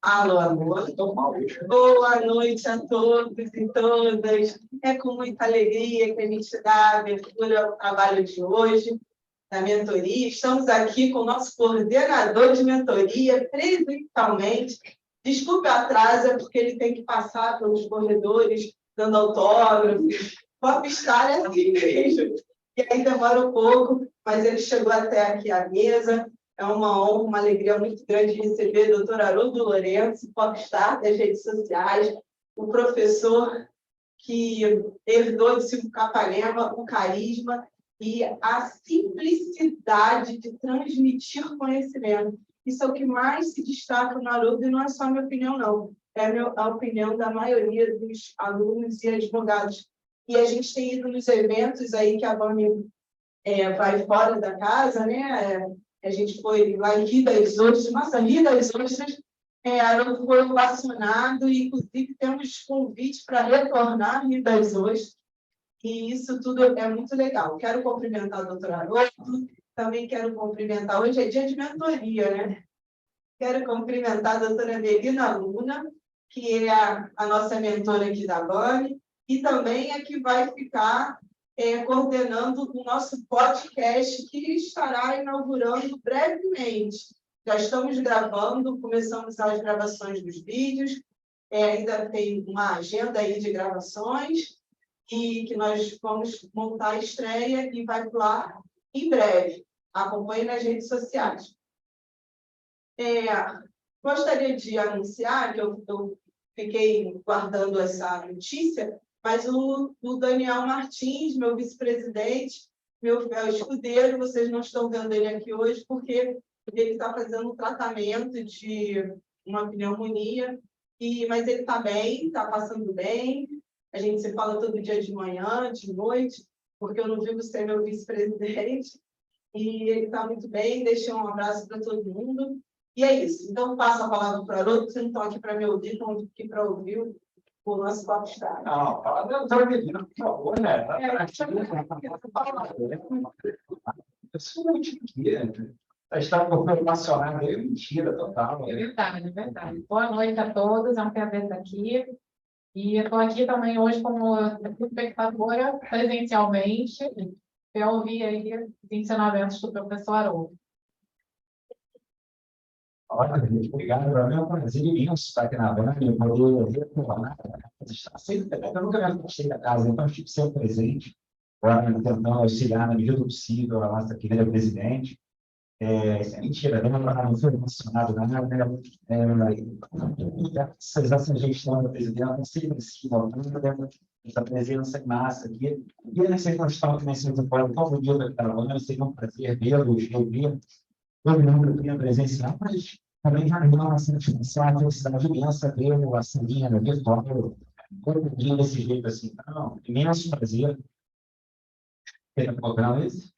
Alô, alô. Boa noite a todos e todas. É com muita alegria que a gente dá abertura ao trabalho de hoje, da mentoria. Estamos aqui com o nosso coordenador de mentoria, presencialmente. Desculpe o atraso, é porque ele tem que passar pelos corredores, dando autógrafos. Popstar é assim mesmo. E aí demora um pouco, mas ele chegou até aqui à mesa. É uma honra, uma alegria muito grande receber o doutor Haroldo Lourenço, popstar das redes sociais, o professor que herdou de Silvio Capanema o carisma e a simplicidade de transmitir conhecimento. Isso é o que mais se destaca no Haroldo, e não é só a minha opinião, não. É a opinião da maioria dos alunos e advogados. E a gente tem ido nos eventos aí que a Vani vai fora da casa, né? A gente foi lá em Rio das Ostras, nossa, Rio das Ostras, Haroldo foi ovacionado e, inclusive, temos convite para retornar a Rio das Ostras, e isso tudo é muito legal. Quero cumprimentar o doutor Haroldo, também quero cumprimentar, hoje é dia de mentoria, né? Quero cumprimentar a doutora Melina Luna, que é a nossa mentora aqui da Vani, e também a que vai ficar coordenando o nosso podcast, que estará inaugurando brevemente. Já estamos gravando, começamos as gravações dos vídeos, ainda tem uma agenda aí de gravações, e que nós vamos montar a estreia e vai pular em breve. Acompanhe nas redes sociais. Gostaria de anunciar que eu fiquei guardando essa notícia, mas o Daniel Martins, meu vice-presidente, meu escudeiro, vocês não estão vendo ele aqui hoje, porque ele está fazendo um tratamento de uma pneumonia, mas ele está bem, está passando bem. A gente se fala todo dia de manhã, de noite, porque eu não vivo sem meu vice-presidente, e ele está muito bem. Deixei um abraço para todo mundo. E é isso. Então, passo a palavra para o Haroldo, vocês não estão aqui para me ouvir, estão aqui para ouvir o nosso popstar. Não, fala da doutora Melina, por favor, né? Isso não é mentira. A história emocionada é mentira total. É verdade, é verdade. Boa noite a todos, é um prazer estar aqui. E eu estou aqui também hoje como espectadora presencialmente, para ouvir aí os ensinamentos do professor Haroldo. Olha, gente, obrigado. Para mim é um prazer imenso estar aqui na Vani. Eu poder retornar. Eu nunca me afastei da casa, então estive sempre presente. Agora, tentando auxiliar na medida do possível a nossa querida presidente. Isso é mentira, não foi emocionado, nada. Essa gestão da presidente sempre se voltando, essa presença em massa aqui. E nessa circunstância que nós estamos fora tão bonita que está lá, seria um prazer vê-los, rever. Todo mundo tinha presencial, mas também já não uma satisfação, uma felicidade imensa ver a Salinha virtual, todo dia desse jeito assim. Não, imenso prazer ter um programa esse.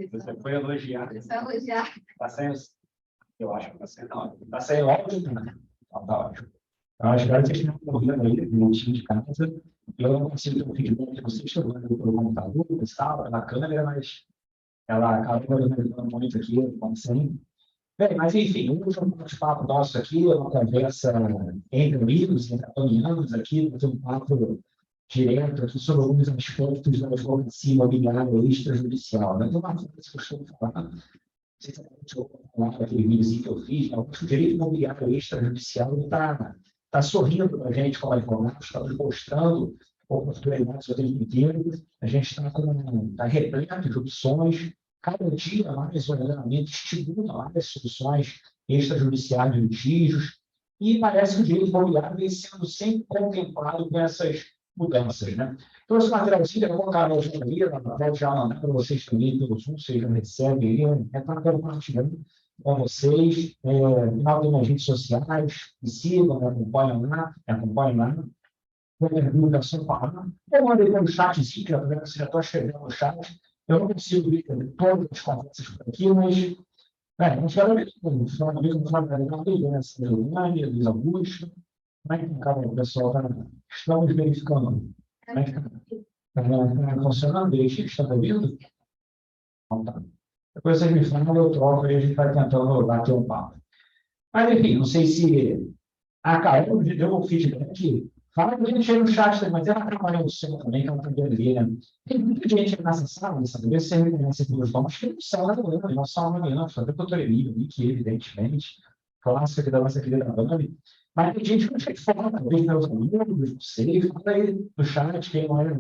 Você foi elogiado. Está saindo, eu acho que está saindo, não, está saindo ótimo, né? Está ótimo. Então, acho que agora vocês estão correndo aí, no time de casa, eu não consigo ter um feedback de vocês jogando pelo computador, pela câmera, mas ela acabou levando muito aqui, como sempre. Bem, mas enfim, um bate-papo nosso aqui é uma conversa entre amigos, entre caminhamos aqui, um papo direto aqui sobre alguns aspectos da advocacia imobiliária extrajudicial. Então, uma coisa que eu costumo falar, não sei se eu vou falar aquele vídeo que eu fiz, mas o direito imobiliário extrajudicial está sorrindo para a gente como advogados, está nos mostrando oportunidades o tempo inteiro. A gente está repleto de opções. Cada dia mais o ordenamento estimula mais soluções extrajudiciais de litígios, e parece que o direito imobiliário vem sendo sempre contemplado com essas mudanças, né? Então, esse material assim, eu vou colocar na galeria, vou já mandar para vocês também pelo Zoom, vocês já recebem aí, para compartilhando com vocês. Final tem nas redes sociais, me sigam, me acompanhem lá. Divulgação falar. Eu mandei pelo chatzinho, você já está escrevendo no chat. Eu não consigo ver todas as conversas por aqui, mas não quero ver tudo. Finalmente, eu vou carregar a Juliane, Luiz Augusto. Como é que acaba o pessoal? Estamos verificando. Como é que está funcionando? Direitinho? Está ouvindo? Então, tá. Depois vocês me falam, eu troco e a gente vai tentando bater um papo. Mas, enfim, não sei se a Carol deu um feedback. Fala com a gente aí no chat, né? Mas ela trabalha no céu também, que ela também deveria. Tem muita gente nessa sala, sabe? Você reconhece as duas nomes, que não são da Bambi, não são da Bambi, não. Só da doutora Emília, que evidentemente, clássica aqui da nossa querida Bambi. Mas tem gente que não chega fora, talvez meus amigos, não sei, fala aí no chat, quem não é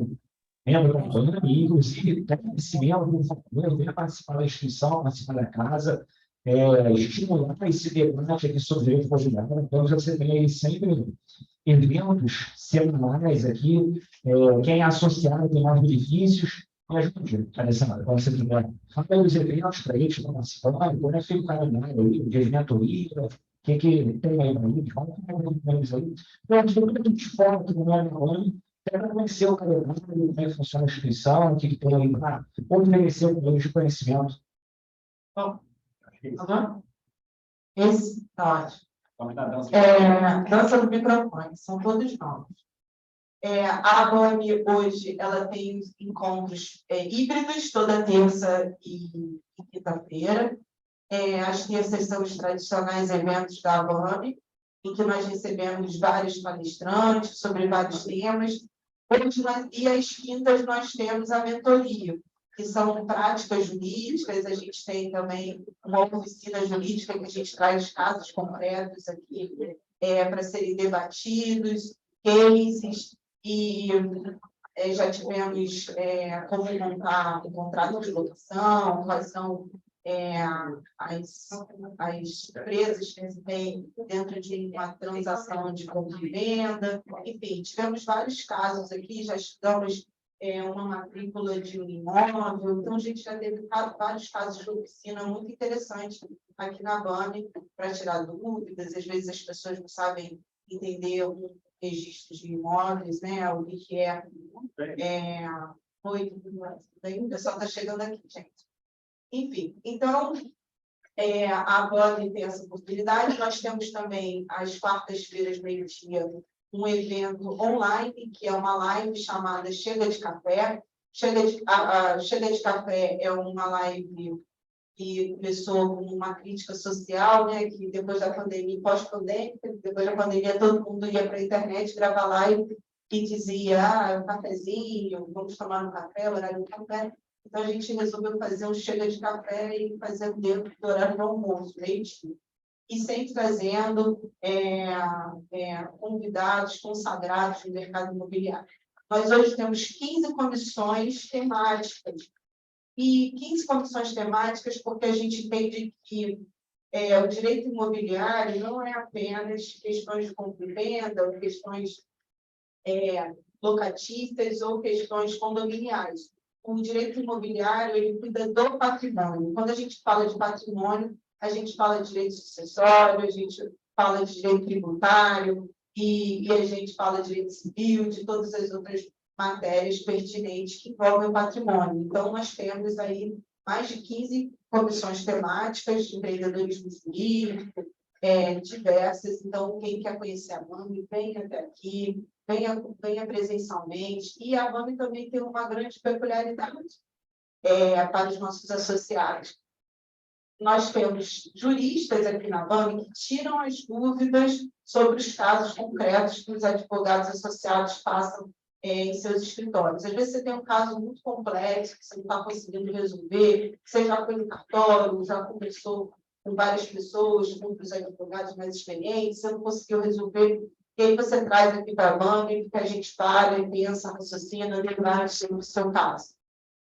membro da Bambi, inclusive, tem esse membro do favor, venha participar da instituição, participar da casa, estimular esse debate aqui sobre direito conjugal. Então, você tem aí sempre eventos semanais aqui, quem é associado tem mais benefícios, me ajude, Alessandra, quando você tiver. Fala aí os eventos para eles estão participando, como é que fica o calendário aí, de mentoria, o que tem aí para eles, fala com eles aí. Então, aqui eu estou de fora, que não é online, para conhecer o calendário, como é que funciona a instituição, o que tem aí para oferecer para eles de conhecimento. Bom, esse tá ótimo. Dança do microfone, são todos novos. A Bambi hoje ela tem encontros híbridos toda terça e quinta-feira. As terças são os tradicionais eventos da Bambi, em que nós recebemos vários palestrantes sobre vários temas. E às quintas nós temos a mentoria, que são práticas jurídicas. A gente tem também uma oficina jurídica que a gente traz casos concretos aqui para serem debatidos, cases, e já tivemos como montar o contrato de locação, quais são as empresas que têm dentro de uma transação de compra e venda. Enfim, tivemos vários casos aqui, já estudamos uma matrícula de um imóvel. Então, a gente já teve vários casos de oficina muito interessantes aqui na Bambi para tirar dúvidas. Às vezes as pessoas não sabem entender algum registro de imóveis, né? O que é. O pessoal está chegando aqui, gente. Enfim, então, a Bambi tem essa possibilidade. Nós temos também, às quartas-feiras, meio-dia, um evento online, que é uma live chamada Chega de Café. Chega de Café é uma live que começou com uma crítica social, né, que depois da pandemia, pós-pandêmica, depois da pandemia, todo mundo ia para a internet gravar live e dizia, um cafezinho, vamos tomar um café, horário do café. Então, a gente resolveu fazer um Chega de Café e fazer dentro do horário do almoço, meio-dia. E sempre trazendo convidados consagrados no mercado imobiliário. Nós hoje temos 15 comissões temáticas. E 15 comissões temáticas porque a gente entende que o direito imobiliário não é apenas questões de compra e venda, ou questões locatícias ou questões condominiais. O direito imobiliário ele cuida do patrimônio. Quando a gente fala de patrimônio, a gente fala de direito sucessório, a gente fala de direito tributário e a gente fala de direito civil, de todas as outras matérias pertinentes que envolvem o patrimônio. Então, nós temos aí mais de 15 comissões temáticas de empreendedorismo jurídico, diversas. Então, quem quer conhecer a Bambi, venha até aqui, venha presencialmente. E a Bambi também tem uma grande peculiaridade para os nossos associados. Nós temos juristas aqui na Bambi que tiram as dúvidas sobre os casos concretos que os advogados associados passam em seus escritórios. Às vezes você tem um caso muito complexo que você não está conseguindo resolver, que você já foi no cartório, já conversou com várias pessoas, com outros advogados mais experientes, você não conseguiu resolver, e aí você traz aqui para a Bambi, que a gente para e pensa, raciocina, debate sobre o seu caso.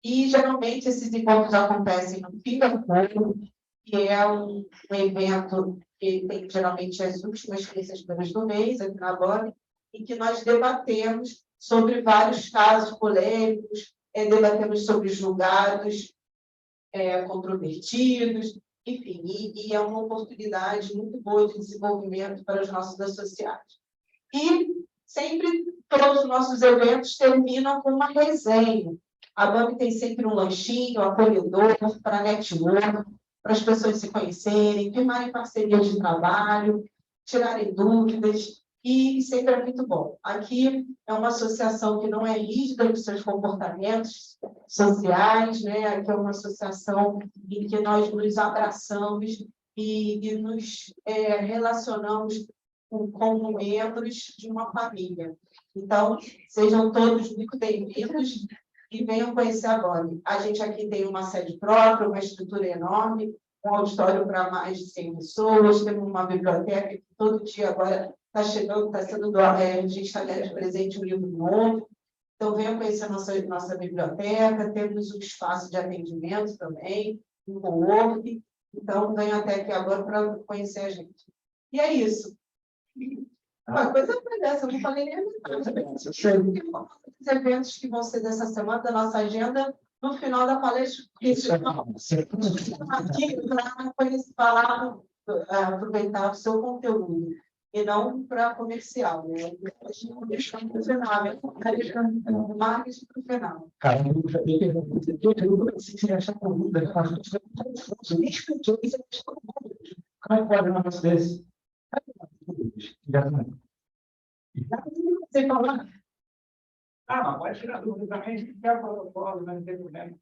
E, geralmente, esses encontros acontecem no fim do ano, que é um evento que tem, geralmente, as últimas terças-feiras do mês, aqui na Bambi, em que nós debatemos sobre vários casos polêmicos, debatemos sobre julgados controvertidos, enfim, e é uma oportunidade muito boa de desenvolvimento para os nossos associados. E sempre todos os nossos eventos terminam com uma resenha. A Bambi tem sempre um lanchinho acolhedor para network, para as pessoas se conhecerem, firmarem parcerias de trabalho, tirarem dúvidas, e sempre é muito bom. Aqui é uma associação que não é rígida nos seus comportamentos sociais, né? Aqui é uma associação em que nós nos abraçamos e nos relacionamos como membros de uma família. Então, sejam todos muito bem-vindos e venham conhecer a BOMB. A gente aqui tem uma sede própria, uma estrutura enorme, um auditório para mais de 100 pessoas, temos uma biblioteca que todo dia agora está chegando, está sendo doado, a gente está de presente um livro novo. Então, venham conhecer a nossa biblioteca, temos um espaço de atendimento também, um co-work. Então, venham até aqui agora para conhecer a gente. E é isso. Uma coisa foi dessa, eu não falei nem os eventos que vão ser dessa semana, da nossa agenda, no final da palestra, aqui para falar, aproveitar o seu conteúdo, e não para comercial, né? Deixando para o final, marketing para o final. Cara, eu já tenho que achar dúvida. Como é que pode um negócio desse? Sem falar. Mas pode tirar dúvida também. Quer falar, não tem problema.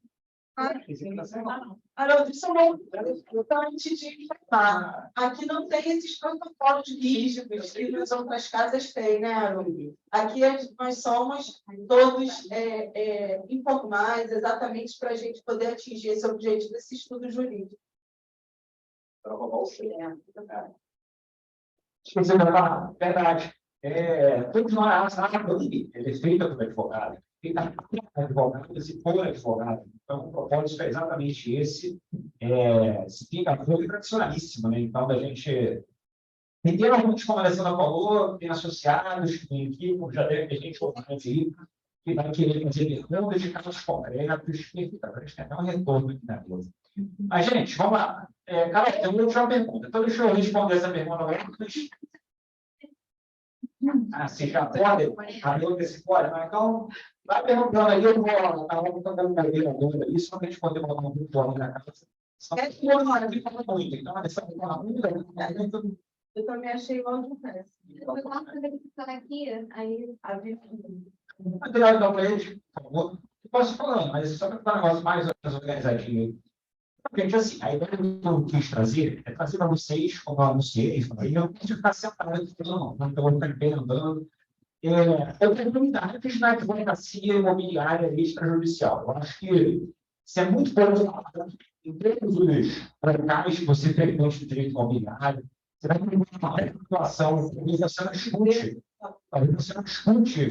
Haroldo, isso é uma importante de falar. Aqui não tem esses protocolos rígidos que nas outras casas têm, né, Haroldo? Aqui nós somos todos informais, exatamente para a gente poder atingir esse objetivo desse estudo jurídico. Esqueci de falar, verdade. Todos nós, a lei é feita por advogado. Feita por advogado, se for advogado. Então, o propósito é exatamente esse. Se fica foi tradicionalíssimo, né? Então, a gente. Tem alguns, como a Alessandra falou, tem associados, tem equipe, já deve ter gente ouvinte aí, que vai querer fazer perguntas de casos concretos, e para a gente ter um retorno aqui na mesa. Mas, gente, vamos lá. Carol, tem uma última pergunta. Então, deixa eu responder essa pergunta agora. Você já pode? A outra se pode, mas então, vai perguntando aí, eu vou estar perguntando agora aí, só para a gente poder botar um grupo na casa. Então, essa pergunta. Eu também achei igual de resto. Eu posso fazer a aqui, aí a gente. Material então, para eles, por favor. Eu posso falar, mas só para ficar um negócio mais organizadinho. Gente, assim, a ideia que eu quis trazer é trazer para vocês, como eu anunciei, e eu não preciso ficar sentado aqui, não estou andando. Oportunidades na advocacia imobiliária extrajudicial. Eu acho que isso é muito pouco falado em todos os locais que você frequente do direito imobiliário. Você vai ter uma situação que você não escute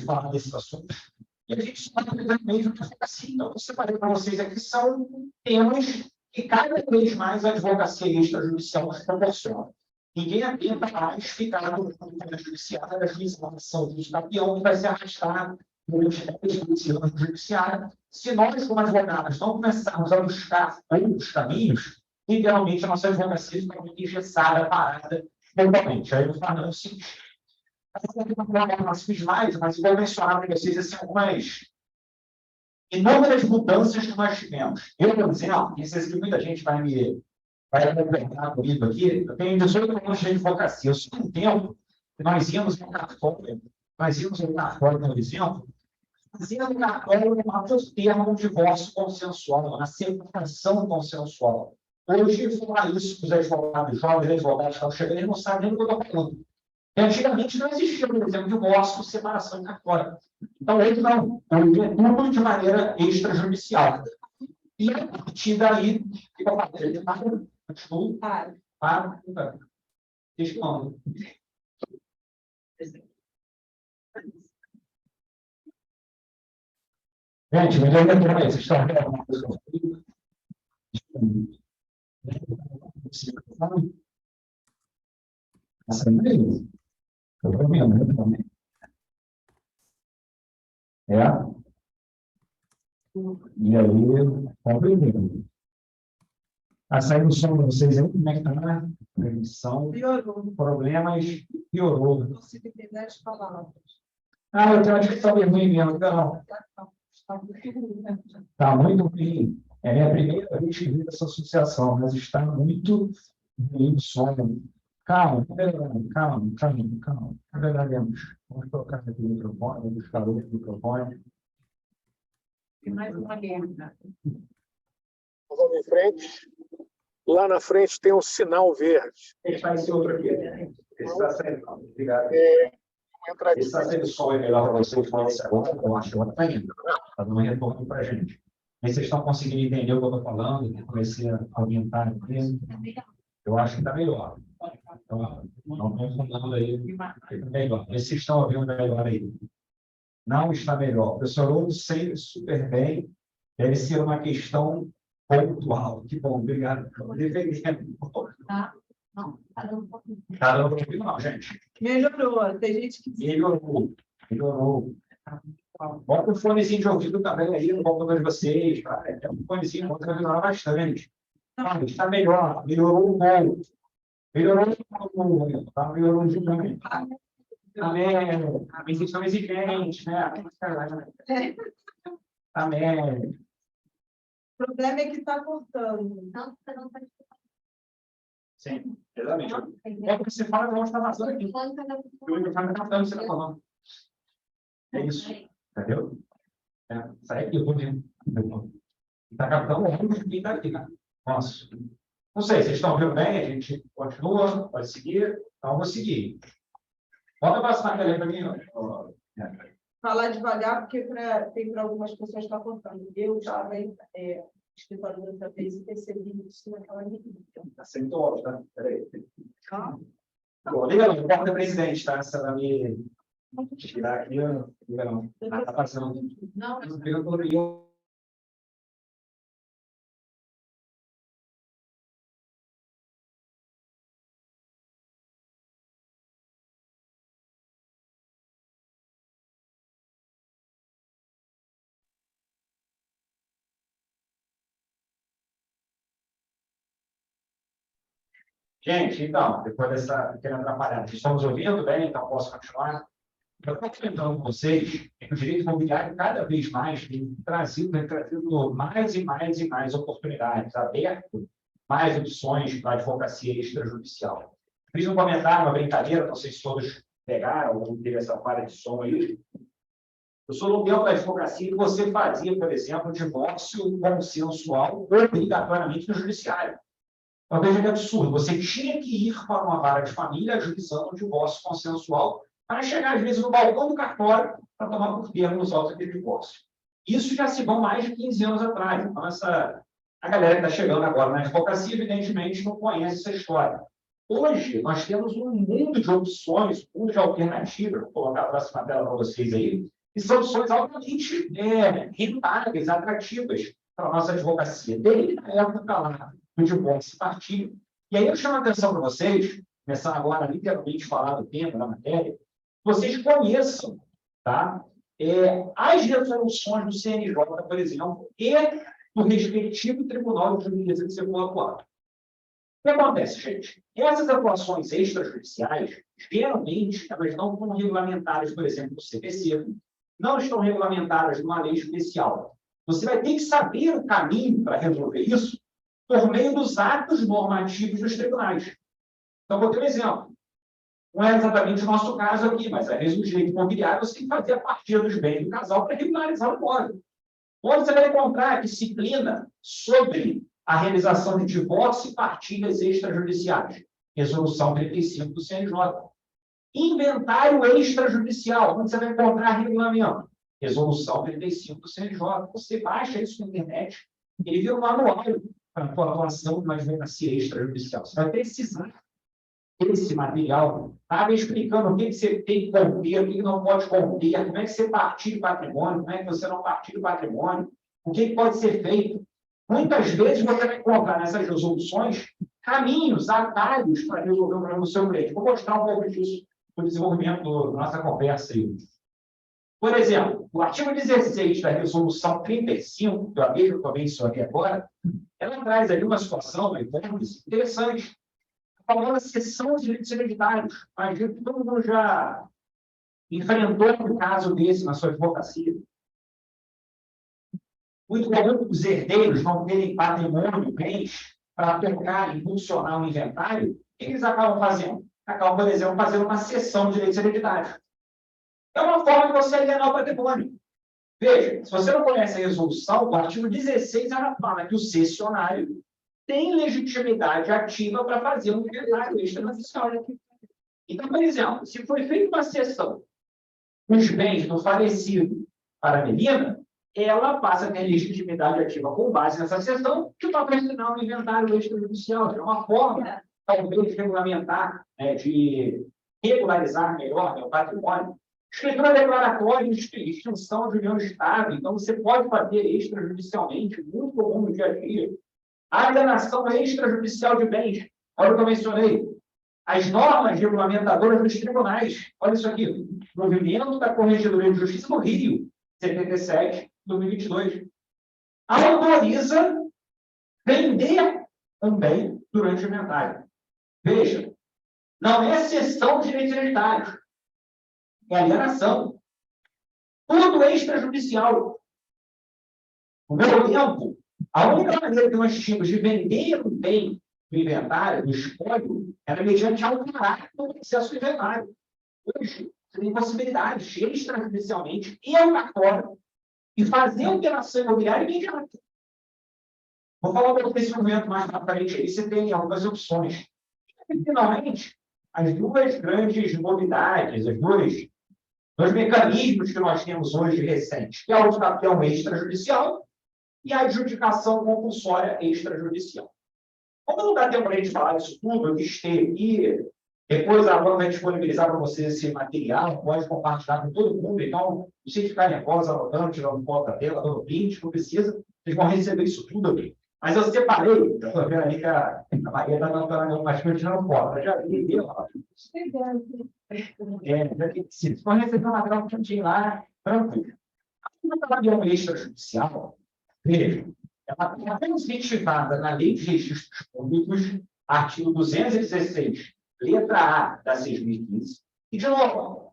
falar desses assuntos. E a gente está mesmo assim. Então, eu separei para vocês aqui, são temas que cada vez mais a advocacia extrajudicial nos proporciona. Ninguém aguenta mais ficar no poder judiciário, a juização do estapião, que vai se arrastar durante 10 anos no judiciário. Se nós, como advogados, não começarmos a buscar outros caminhos, literalmente a nossa advocacia fica muito engessada, parada, totalmente. Aí eu falo o seguinte, não fiz mais, mas vou mencionar para vocês assim, algumas inúmeras mudanças que nós tivemos. Eu, por exemplo, e sei que muita gente vai conversar comigo aqui, eu tenho 18 anos de advocacia. Eu sou um tempo que nós íamos no cartório, por exemplo, fazia no cartório um termo um divórcio consensual, uma separação consensual. Hoje, eu vou falar isso para os advogados, jovens advogados que estão chegando, eles não sabem nem o que eu estou falando. E antigamente não existia, por exemplo, divórcio, separação em cartório. Então, hoje não. Hoje é tudo de maneira extrajudicial. E a partir daí, o que eu faço? Continuo. Para. Respondo. Gente, melhor lembrar aí. Vocês estão vendo alguma coisa comigo? Essa mesmo? Eu estou vendo também. E aí, compreendendo. A saída do som de vocês aí, como é que está na transmissão? Piorou. Problemas, piorou. Não consigo entender as palavras. Eu tenho uma discussão bem ruim mesmo. Está muito ruim. É a minha primeira vez que vi essa associação, mas está muito ruim o som. Calma. Agradaremos. Vamos colocar aqui o microfone, vamos buscar outro microfone. Mais uma guerra. Vamos em frente. lá na frente tem um sinal verde. Fechar esse outro aqui. Esse está sendo. Obrigado. Entra aqui. Esse está sendo só melhor para vocês, mas esse agora, eu acho que agora está indo. Está dando um retorno para a gente. Mas vocês estão conseguindo entender o que eu estou falando? Eu comecei a aumentar aqui. Eu acho que está melhor. Então, não estou falando aí. Fica melhor. Mas vocês estão ouvindo melhor aí. Não está melhor. O professor ouve sempre super bem. Deve ser uma questão pontual. Que bom, obrigado. Tá? Não, tá dando um pouquinho. Está dando para ouvir, não, gente. Melhorou. Tem gente que Melhorou. Melhorou. Bota um fonezinho de ouvido também aí no computador de vocês. É um fonezinho que vai melhorar bastante. Está melhor. Melhorou um pouco. Melhorou um pouco. Está melhorando demais. Amém. Vocês são exigentes, né? Amém. o problema é que está cortando. Não, você não pode. Sim, exatamente. É porque você fala que não está vazando aqui. O microfone está captando o que você está falando. É isso. Entendeu? Sai aqui, eu estou vendo. Está captando o áudio que está aqui, né? Nossa. Não sei, vocês estão vendo bem? A gente continua, pode seguir. Então, eu vou seguir. Bota passar a para mim. Falar devagar, porque tem para algumas pessoas está cortando. Eu já venho escritório da outra vez e percebi isso naquela reunião. Está sendo ótimo, tá? Peraí. Liga não, porta presidente, tá? Você vai me tirar aqui, liga não. Está passando. Não, Liga todo dia. Gente, então, depois dessa pequena atrapalhada, estamos ouvindo bem, então posso continuar? Eu estou comentando com vocês que o direito imobiliário cada vez mais tem trazido mais e mais e mais oportunidades, aberto mais opções para a advocacia extrajudicial. Fiz um comentário, uma brincadeira, não sei se todos pegaram ou teve essa falha de som aí. Eu sou no tempo da advocacia que você fazia, por exemplo, divórcio consensual obrigatoriamente no judiciário. Então, veja que absurdo. Você tinha que ir para uma vara de família ajuizando um divórcio consensual para chegar, às vezes, no balcão do cartório para tomar por termo nos autos daquele divórcio. Isso já se vão mais de 15 anos atrás. Então, a galera que está chegando agora na advocacia, evidentemente, não conhece essa história. Hoje, nós temos um mundo de opções, um mundo de alternativas, vou colocar a próxima tela para vocês aí, e são opções altamente rentáveis, atrativas para a nossa advocacia, desde a época lá do divórcio partilho. E aí eu chamo a atenção para vocês, começando agora literalmente a falar do tema da matéria, vocês conheçam, tá? As resoluções do CNJ, por exemplo, e do respectivo Tribunal de Justiça de Segundo Atuado. O que acontece, gente? Essas atuações extrajudiciais, geralmente, elas não estão regulamentadas, por exemplo, no CPC, não estão regulamentadas numa lei especial. Você vai ter que saber o caminho para resolver isso por meio dos atos normativos dos tribunais. Então, vou ter um exemplo. Não é exatamente o nosso caso aqui, mas às vezes o direito imobiliário você tem que fazer a partilha dos bens do casal para regularizar o imóvel. Onde você vai encontrar disciplina sobre a realização de divórcio e partilhas extrajudiciais. Resolução 35 do CNJ. Inventário extrajudicial, onde você vai encontrar regulamento. Resolução 35 do CNJ. Você baixa isso na internet, ele vira um manual para a atuação de uma advocacia extrajudicial. Você vai precisar desse material, estava explicando o que você tem que conter, o que não pode conter, como é que você partilha o patrimônio, como é que você não partilha o patrimônio, o que pode ser feito. Muitas vezes você vai encontrar nessas resoluções caminhos, atalhos para resolver o problema do seu cliente. Vou mostrar um pouco disso no desenvolvimento da nossa conversa aí. Por exemplo, o artigo 16 da resolução 35, que eu mesmo mencionei agora, ela traz ali uma situação, uma hipótese interessante. Falando a seção de direitos hereditários. Imagino que todo mundo já enfrentou um caso desse na sua advocacia. Muito comum os herdeiros não terem patrimônio, bens, para tocar e impulsionar um inventário. O que eles acabam fazendo? Acabam, por exemplo, fazendo uma seção de direitos hereditários. É uma forma de você alienar o patrimônio. Veja, se você não conhece a resolução, o artigo 16 ela fala que o cessionário tem legitimidade ativa para fazer um inventário extrajudicial. Então, por exemplo, se foi feita uma cessão dos bens do falecido para a menina, ela passa a ter legitimidade ativa com base nessa cessão de patrocinar um inventário extrajudicial. É uma forma, talvez, de regulamentar, né, de regularizar melhor, né, o patrimônio. Escritura declaratória de extinção de união estável. Então, você pode fazer extrajudicialmente, muito comum no dia a dia. Alienação extrajudicial de bens. Olha o que eu mencionei. As normas regulamentadoras dos tribunais. Olha isso aqui. Movimento da Corregedoria de Justiça do Rio, 77, 2022. Autoriza vender um bem durante o inventário. Veja, não é cessão de direitos hereditários. É alienação. Tudo extrajudicial. No meu tempo, a única maneira que nós tínhamos de vender um bem do inventário, do espólio, era mediante alvará do processo do inventário. Hoje, você tem possibilidades extrajudicialmente ir ao cartório e fazer a operação imobiliária imediata. Vou falar para vocês um momento mais rapidamente aí, você tem algumas opções. E, finalmente, as duas grandes novidades, os dois mecanismos que nós temos hoje recentes, que é o capitão extrajudicial e a adjudicação compulsória extrajudicial. Como não dá tempo para a gente falar disso tudo, eu listei aqui, depois a Luana vai disponibilizar para vocês esse material, pode compartilhar com todo mundo, então, não precisa ficar nervosa, anotando, tirando foto da tela, dando print, não precisa, vocês vão receber isso tudo aqui. Mas eu separei, eu estou vendo ali que a Maria está anotando umas coisas tirando foto, eu já vi, viu? Se for receber uma material prontinho lá, tranquilo. A trabalhadora extrajudicial, veja, ela é apenas identificada na Lei de Registros Públicos, artigo 216, letra A da 6.015, e, de novo,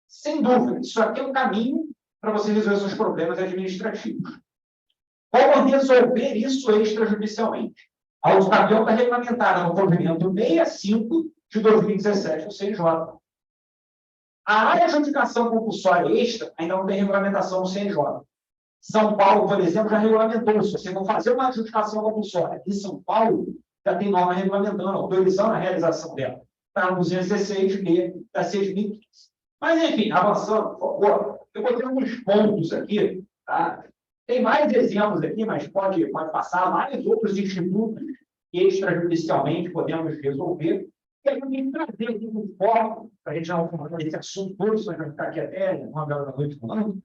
sem dúvida, isso aqui é um caminho para você resolver seus problemas administrativos. Como resolver isso extrajudicialmente? A audiência está regulamentada no provimento 65 de 2017 do CNJ. A adjudicação compulsória extra ainda não tem regulamentação no CNJ. São Paulo, por exemplo, já regulamentou. Se você não fazer uma adjudicação compulsória em São Paulo, já tem norma regulamentando, autorizando a realização dela. Está no 216B da 6.015. Mas, enfim, avançando, por favor, eu vou ter alguns pontos aqui. Tá? Tem mais exemplos aqui, mas pode passar mais outros institutos que extrajudicialmente podemos resolver. E a gente tem que trazer aqui um foco, para a gente não falar desse assunto todo, senão a gente vai ficar aqui até 9 horas da noite falando,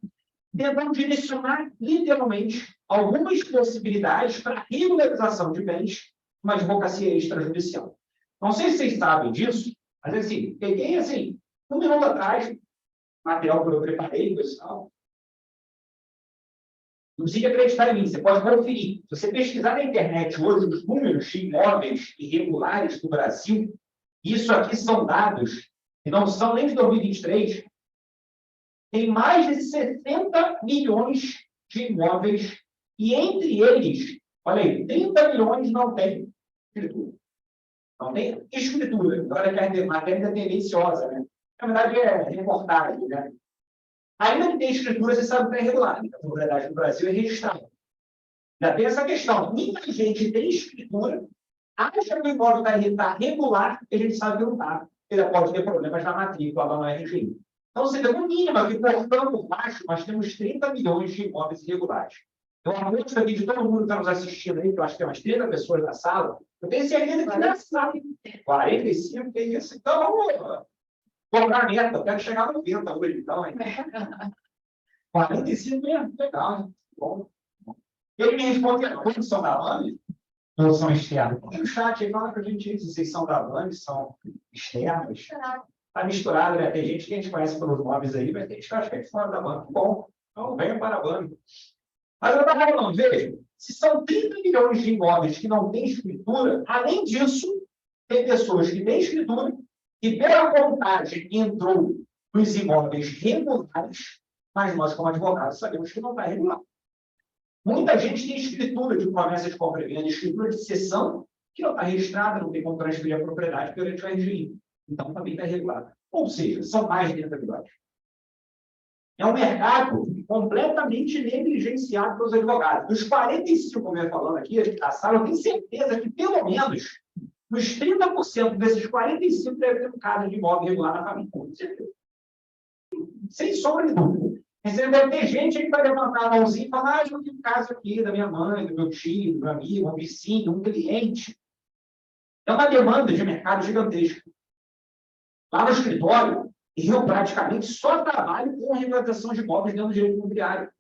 tentando direcionar, literalmente, algumas possibilidades para a regularização de bens numa advocacia extrajudicial. Não sei se vocês sabem disso, mas, assim, peguei, assim, um minuto atrás, material que eu preparei, pessoal. Não precisa acreditar em mim, você pode conferir. Se você pesquisar na internet hoje os números de imóveis irregulares do Brasil, isso aqui são dados que não são nem de 2023, tem mais de 60 milhões de imóveis e, entre eles, olha aí, 30 milhões não tem escritura. Não tem escritura. Olha que a matéria é tendenciosa, né? Na verdade, é reportagem, né? Ainda que tenha escritura, você sabe que é irregular. A propriedade do Brasil é registrada. Já tem essa questão. Muita gente tem escritura, acha que o imóvel está regular, e a gente sabe que não está. Ele pode ter problemas na matrícula, lá no RGI. Então, você vê, no mínimo, aqui, cortando por baixo, nós temos 30 milhões de imóveis irregulares. Então, a música aqui de todo mundo que está nos assistindo aí, que eu acho que tem umas 30 pessoas na sala, eu tenho certeza que já sabe. 45, que é isso. Então, vamos colocar a meta. Eu quero chegar no 90 hoje, então. 45 mesmo, legal. Bom. Ele me respondeu, todos são da LAME? Todos são externos. No chat aí, fala para a gente se vocês são da LAME, são externos. Está misturado, né? Tem gente que a gente conhece pelos nomes aí, mas tem gente que acha que é de fora da LAME. Bom, então venham para a LAME. Mas eu estava falando, veja, se são 30 milhões de imóveis que não têm escritura, além disso, tem pessoas que têm escritura e, pela vontade, entrou nos imóveis regulares, mas nós, como advogados, sabemos que não está regular. Muita gente tem escritura de promessa de compra e venda, escritura de cessão, que não está registrada, não tem como transferir a propriedade perante o RGI. Então, também está irregular. Ou seja, são mais de 30 milhões. É um mercado completamente negligenciado pelos advogados. Dos 45, como eu ia falando aqui, a sala, eu tenho certeza que, pelo menos, nos 30% desses 45 deve ter um caso de imóvel irregular na família. Com certeza. Sem sombra de dúvida. Você deve ter gente que vai levantar a mãozinha e falar: eu tenho um caso aqui da minha mãe, do meu tio, do meu amigo, um vizinho, um cliente. É uma demanda de mercado gigantesca. Lá no escritório, eu praticamente só trabalho com regularização de imóveis dentro do direito imobiliário.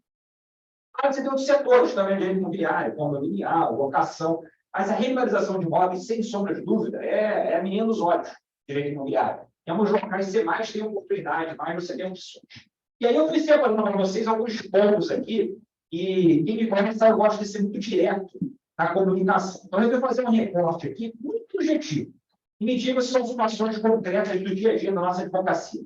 Claro que você tem outros setores também, direito imobiliário, condominial, locação, mas a regularização de imóveis, sem sombra de dúvida, é a menina dos olhos, direito imobiliário. É um dos locais que você mais tem oportunidade, mais você tem opções. E aí eu fui separando para vocês alguns pontos aqui, e quem me conhece sabe, eu gosto de ser muito direto na comunicação. Então, eu vou fazer um recorte aqui muito objetivo. E me diga se são situações concretas do dia a dia da nossa advocacia.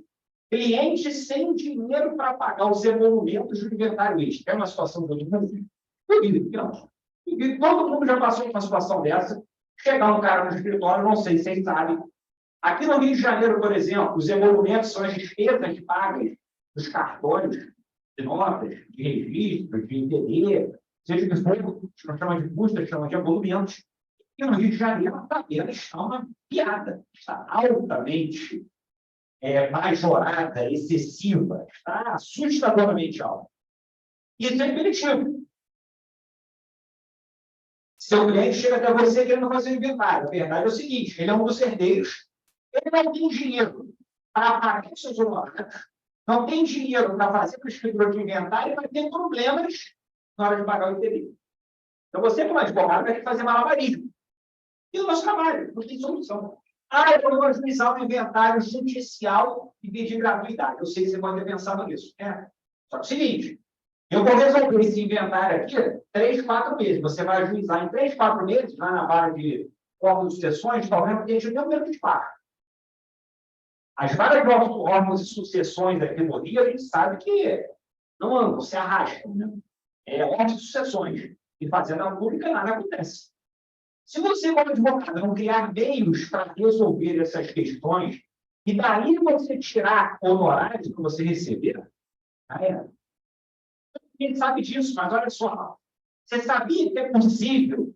Cliente sem dinheiro para pagar os emolumentos do inventário extra. É uma situação que eu estou vivendo? Duvido que não. E todo mundo já passou por uma situação dessa. Chegar um cara no escritório, não sei se vocês sabem. Aqui no Rio de Janeiro, por exemplo, os emolumentos são as despesas pagas dos cartórios de notas, de registro, de ITD, seja que for, não chama de custas, chama de emolumentos. E no Rio de Janeiro, a tabela está uma piada, está altamente majorada, excessiva, está assustadoramente alta. Isso é impeditivo. Seu cliente chega até você querendo fazer um inventário. A verdade é o seguinte: ele é um dos herdeiros, ele não tem dinheiro para pagar os seus honorários, não tem dinheiro para fazer a escritura de inventário e vai ter problemas na hora de pagar o ITB. Então, você, como advogado, vai ter que fazer malabarismo. E o nosso trabalho, não tem solução. Eu vou ajuizar um inventário judicial e pedir gratuidade. Eu sei que você pode ter pensado nisso. Só que é o seguinte: eu vou resolver esse inventário aqui 3, 4 meses. Você vai ajuizar em 3, 4 meses, lá na vara de órgãos de sucessões, talvez porque a gente tem o mesmo despacho. As varas de órgãos de sucessões aqui no Rio, a gente sabe que não andam, se arrastam. Né? Órgãos de sucessões. E fazenda pública, nada acontece. Se você, como advogado, não criar meios para resolver essas questões, e daí você tirar honorários que você receber, a gente sabe disso, mas olha só. Você sabia que é possível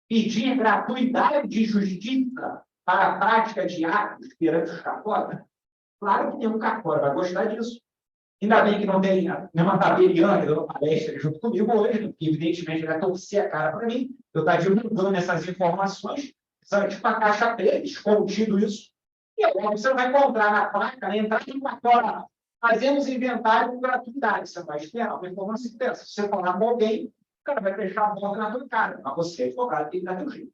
pedir gratuidade de justiça para a prática de atos perante os cartórios? Claro que tem um cartório, vai gostar disso. Ainda bem que não tem nenhuma tabeliana dando palestra junto comigo hoje, porque evidentemente vai torcer a cara para mim. Eu estou divulgando essas informações, sabe, tipo a caixa preta, escondido isso. E agora você vai encontrar na placa, né, entrar no cartório, fazemos inventário com gratuidade. Você vai esperar uma informação que dessa. Se você falar com alguém, o cara vai fechar a porta na tua cara. Mas você, advogado, tem que dar teu jeito.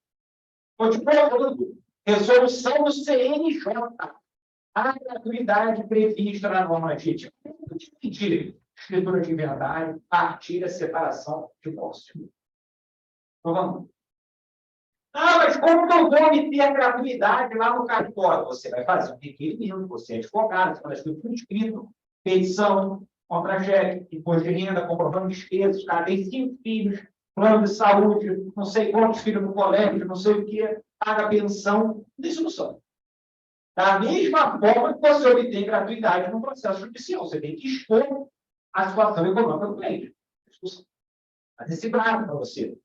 Continuando, resolução do CNJ. A gratuidade prevista na normativa de pedir escritura de inventário, partilha, separação, divórcio. Então, vamos. Mas como que eu vou obter a gratuidade lá no cartório? Você vai fazer um requerimento, você é advogado, você faz tudo escrito, petição, contra-cheque, imposto de renda, comprovando despesas, o cara tem 5 filhos, plano de saúde, não sei quantos filhos no colégio, não sei o que, paga pensão, não tem solução. Da mesma forma que você obtém gratuidade no processo judicial, você tem que expor a situação econômica do cliente. Mas esse brado para você.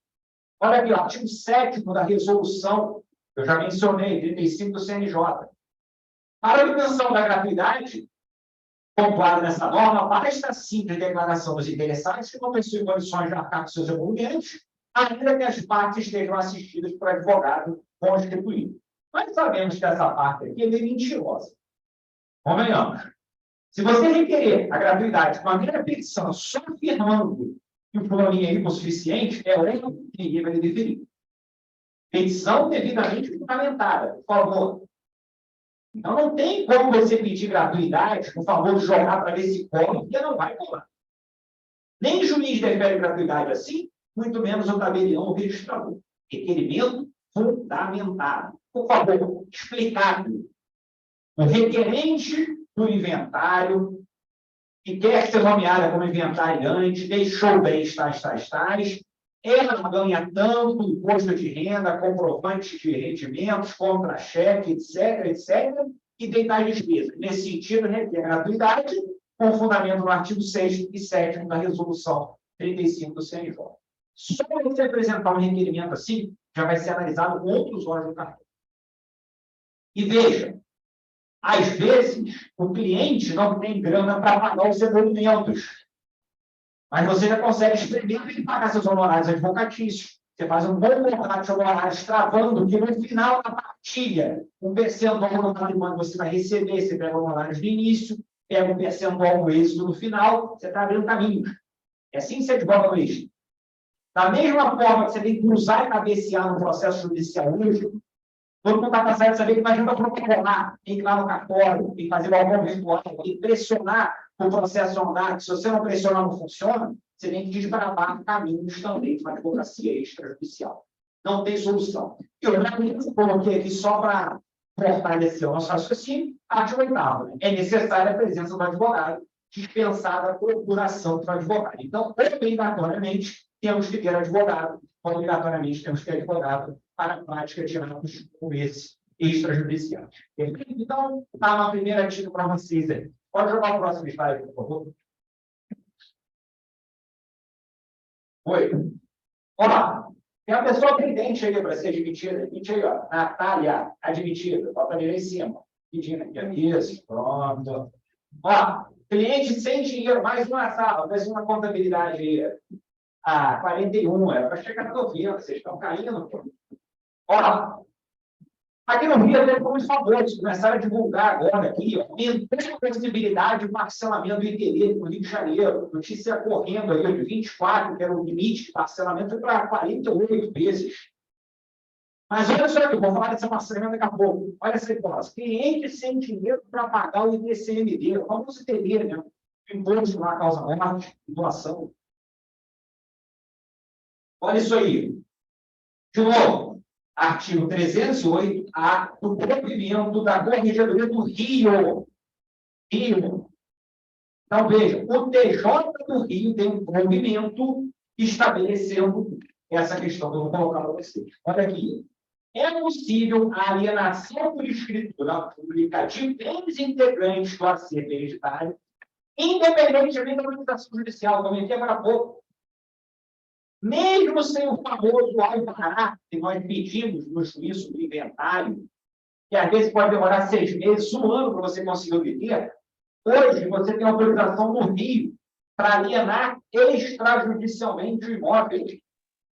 Olha aqui, o artigo 7º da resolução, eu já mencionei, 35 do CNJ. Para a obtenção da gratuidade, pontuada nessa norma, basta simples declaração dos interessados que não possuem condições de arcar com seus emolumentos, ainda que as partes estejam assistidas por advogado constituído. Mas sabemos que essa parte aqui é meio mentirosa. Convenhamos. Se você requerer a gratuidade com a minha petição só afirmando que o planinho é hipossuficiente, é óbvio que ninguém vai deferir. Petição devidamente fundamentada, por favor. Então, não tem como você pedir gratuidade, por favor, jogar para ver se corre, porque não vai colar. Nem juiz defere gratuidade assim, muito menos o tabelião ou registrador. Requerimento fundamentado. Por favor, explicado. O requerente do inventário, que quer ser nomeada como inventariante, deixou bens tais, ela ganha tanto imposto de renda, comprovante de rendimentos, contra-cheque, etc., e tem tais despesas. Nesse sentido, requer gratuidade, com fundamento no artigo 6º e 7º da resolução 35 do CNJ. Só você apresentar um requerimento assim, já vai ser analisado com outros órgãos do cartório. E veja, às vezes, o cliente não tem grana para pagar os emolumentos, mas você já consegue espremer e pagar seus honorários advocatícios. Você faz um bom contrato de honorários travando que no final da partilha, um percentual do patrimônio você vai receber, você pega honorários do início, pega um percentual no êxito no final, você está abrindo caminho. É assim que você advoga no êxito. Da mesma forma que você tem que cruzar e cabecear no processo judicial hoje, todo mundo está cansado de saber que não adianta protocolar, tem que ir lá no cartório, tem que fazer balcão virtual, tem que pressionar o processo andar. Se você não pressionar, não funciona, você tem que desbravar caminhos também de uma advocacia extrajudicial. Não tem solução. Eu já coloquei aqui só para fortalecer o nosso raciocínio, artigo 8º. É necessária a presença do advogado, dispensada a procuração do advogado. Então, obrigatoriamente, temos que ter advogado, obrigatoriamente temos que ter advogado para a prática de atos como esse, extrajudiciais. Então, está na primeira dica para vocês aí. Pode jogar o próximo slide, por favor. Oi. Olá. Tem uma pessoa pendente aí para ser admitida. Admite aí, ó. Natália, admitida. Bota ali em cima. Pedindo aqui. Isso. Pronto. Ó, cliente sem dinheiro, mais uma sala, mais uma contabilidade aí. 41, era para chegar a 90, vocês estão caindo. Ó, aqui no Rio, tem alguns favores, começaram a divulgar agora aqui, aumentando a possibilidade de parcelamento do ITD no Rio de Janeiro, notícia correndo aí de 24, que era o limite de parcelamento, foi para 48 vezes. Mas olha só, eu vou falar dessa parcelamento daqui a pouco. Olha essa hipótese. Cliente sem dinheiro para pagar o ITCMD, o famoso ITD, né? Imposto na causa morte, doação. Olha isso aí. De novo, artigo 308A do provimento da Corregedoria do Rio. Rio. Então, veja, o TJ do Rio tem um provimento estabelecendo essa questão que eu vou colocar para vocês. Olha aqui. É possível a alienação por escritura pública de bens integrantes do acervo hereditário, independentemente da organização judicial, como eu comentei agora há pouco. Mesmo sem o famoso alvará que nós pedimos no juízo do inventário, que às vezes pode demorar 6 meses, um ano para você conseguir obter, hoje você tem autorização no Rio para alienar extrajudicialmente o imóvel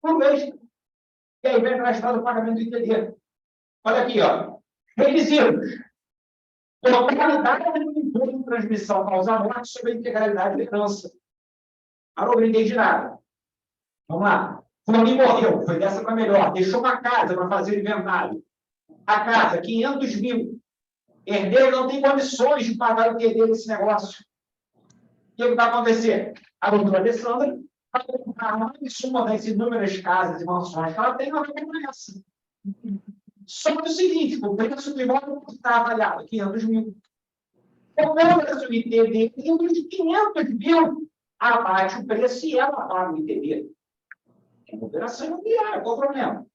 por mês. E aí vem para a estrada do pagamento do ITD. Olha aqui, ó. Requisitos. Totalidade do imposto de transmissão causa morte sobre a integralidade da herança. Eu não brindei de nada. Vamos lá. Fulano morreu, foi dessa para melhor. Deixou uma casa para fazer o inventário. A casa, 500 mil. Herdeiro não tem condições de pagar o ITD desse negócio. O que vai acontecer? A doutora Alessandra vai comprar mais uma das inúmeras casas e mansões que ela tem, ela vai comprar essa. Só que o seguinte, o preço do imóvel está avaliado, 500 mil. Como ela o ITD, tem uns 500 mil, abate o preço e ela paga o ITD. É operação imobiliária, qual o problema?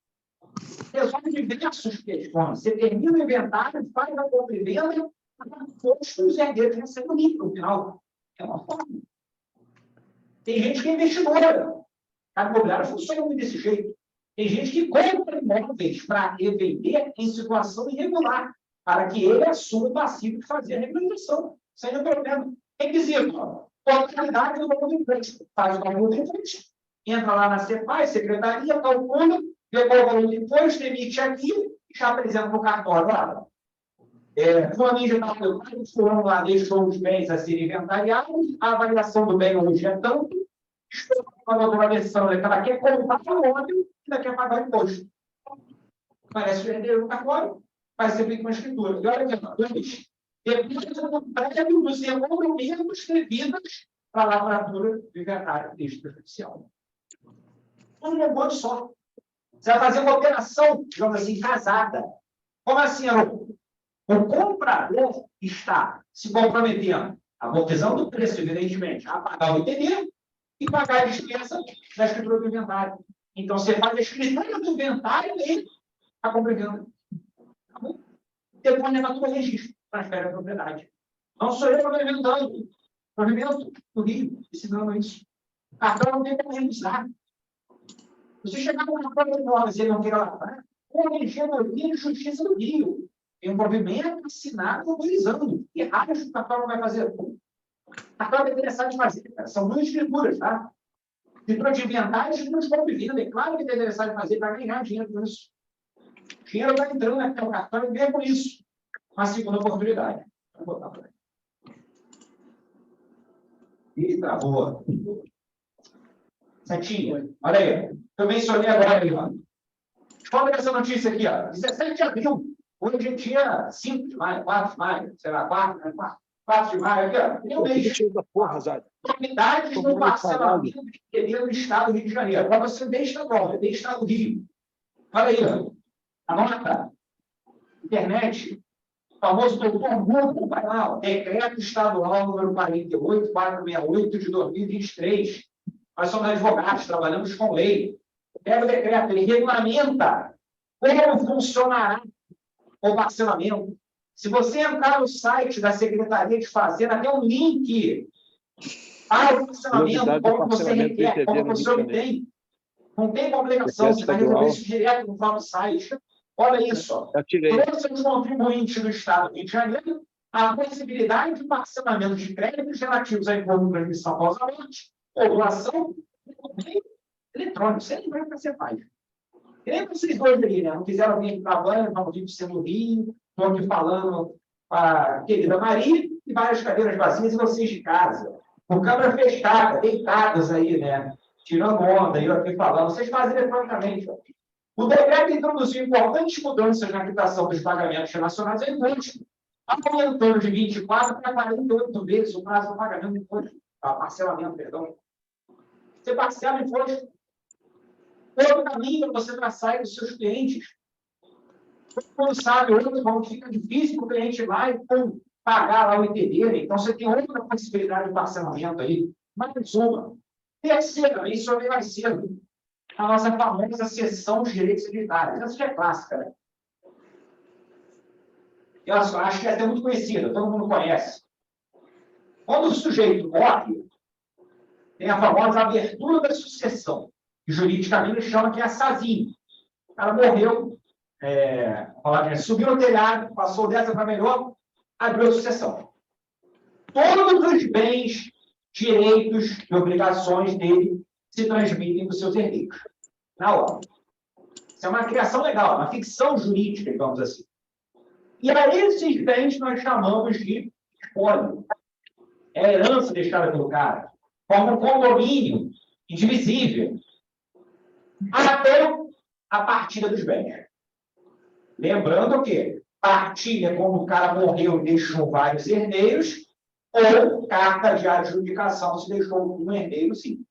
Resolve diversos questões. Você termina o inventário, faz a compra e venda, todos os herdeiros recebem o livro no final. É uma forma. Tem gente que é investidora. A imobiliária funciona muito desse jeito. Tem gente que compra imóveis para revender em situação irregular, para que ele assuma o passivo de fazer a regularização. Sem nenhum problema. Requisito. Totalidade do valor do imposto. Faz o valor do imposto. Entra lá na CEPAI, secretaria, calcula, vê qual o valor do imposto, emite aqui e já apresenta no cartório. Olha, Fulaninho já está preocupado, fulano lá deixou os bens a serem inventariados, a avaliação do bem hoje é tanto, estou com a doutora Alessandra, que ela quer comprar o óbvio e ainda quer pagar o imposto. Parece o herdeiro no cartório, vai ser feito uma escritura. E olha aqui, depois do prévio dos emolumentos devidos para a lavratura do inventário extrajudicial. Tudo num ponto só. Você vai fazer uma operação, digamos assim, casada. Como assim, Haroldo? O comprador está se comprometendo, amortizando do preço, evidentemente, a pagar o ITD e pagar a despesa da escritura do inventário. Então, você faz a escritura do inventário e a compra e venda. Tá bom? Depois leva tudo a registro, transfere a propriedade. Não sou eu que estou inventando. Provimento do Rio, ensinando isso. Cartão não tem como usar. Você chegar com uma prova de normas e ele não queira lavar, Corregedoria de Justiça do Rio. Tem um provimento assinado autorizando. Que raio o cartão vai fazer? Cartão é interessante fazer, cara. São duas escrituras, tá? Escritura de inventário e escritura de compra e venda. É claro que é interessante fazer para ganhar dinheiro com isso. O dinheiro vai entrando naquele cartão e ganha com isso. Uma segunda oportunidade. Vou botar para aí. Eita, boa. Setinha, olha aí. Eu mencionei agora aí, ó. Olha essa notícia aqui, ó. 17 de abril. Hoje a gente tinha 5 de maio, 4 de maio, sei lá, 4 de maio, aqui, ó. Tem um mês. Novidades no parcelamento de TD do Estado do Rio de Janeiro. Agora você tem estadual, tem Estado do Rio. Olha aí, ó. Anota. Internet. O famoso doutor Google, vai lá, ó. Decreto estadual número 48.468 de 2023. Nós somos advogados, trabalhamos com lei. Pega o decreto, ele regulamenta como funcionará o parcelamento. Se você entrar no site da Secretaria de Fazenda, tem um link para o parcelamento, como você requer, como você obtém. Não tem complicação, você vai resolver isso direto no próprio site. Olha isso. Trouxe os contribuintes do Estado do Rio de Janeiro a possibilidade de parcelamento de créditos relativos à incómodo de transmissão após a morte, ou doação, eletrônico. Você lembra que você faz. Lembra vocês dois aí, né? Não quiseram vir aqui para a banha, para o Rio do Rio, estou aqui falando para a querida Maria e várias cadeiras vazias e vocês de casa. Com câmera fechada, deitadas aí, né? Tirando onda, eu aqui falando. Vocês fazem eletronicamente. Ó. O decreto introduziu importantes mudanças na quitação dos pagamentos relacionados ao imposto, aumentando de 24 para 48 vezes o prazo do pagamento do imposto, parcelamento, perdão. Você parcela o imposto. Outro caminho para você traçar dos seus clientes. Como sabe, outro, como fica difícil para o cliente lá e pagar lá o ITD, né? Então você tem outra possibilidade de parcelamento aí. Mais uma. Terceira, mencionei mais cedo, a nossa famosa seção de direitos hereditários. Essa já é clássica, né? Eu acho que é até muito conhecida, todo mundo conhece. Quando o sujeito morre, tem a famosa abertura da sucessão. Juridicamente chama que é a SASIM. O cara morreu, subiu no telhado, passou dessa para melhor, abriu a sucessão. Todos os bens, direitos e obrigações dele se transmitem para os seus herdeiros. Na hora. Isso é uma criação legal, uma ficção jurídica, digamos assim. E a esses bens nós chamamos de espólio. É a herança deixada pelo cara, como um condomínio indivisível. Até a partilha dos bens. Lembrando que partilha quando o cara morreu e deixou vários herdeiros, ou carta de adjudicação se deixou um herdeiro, sim.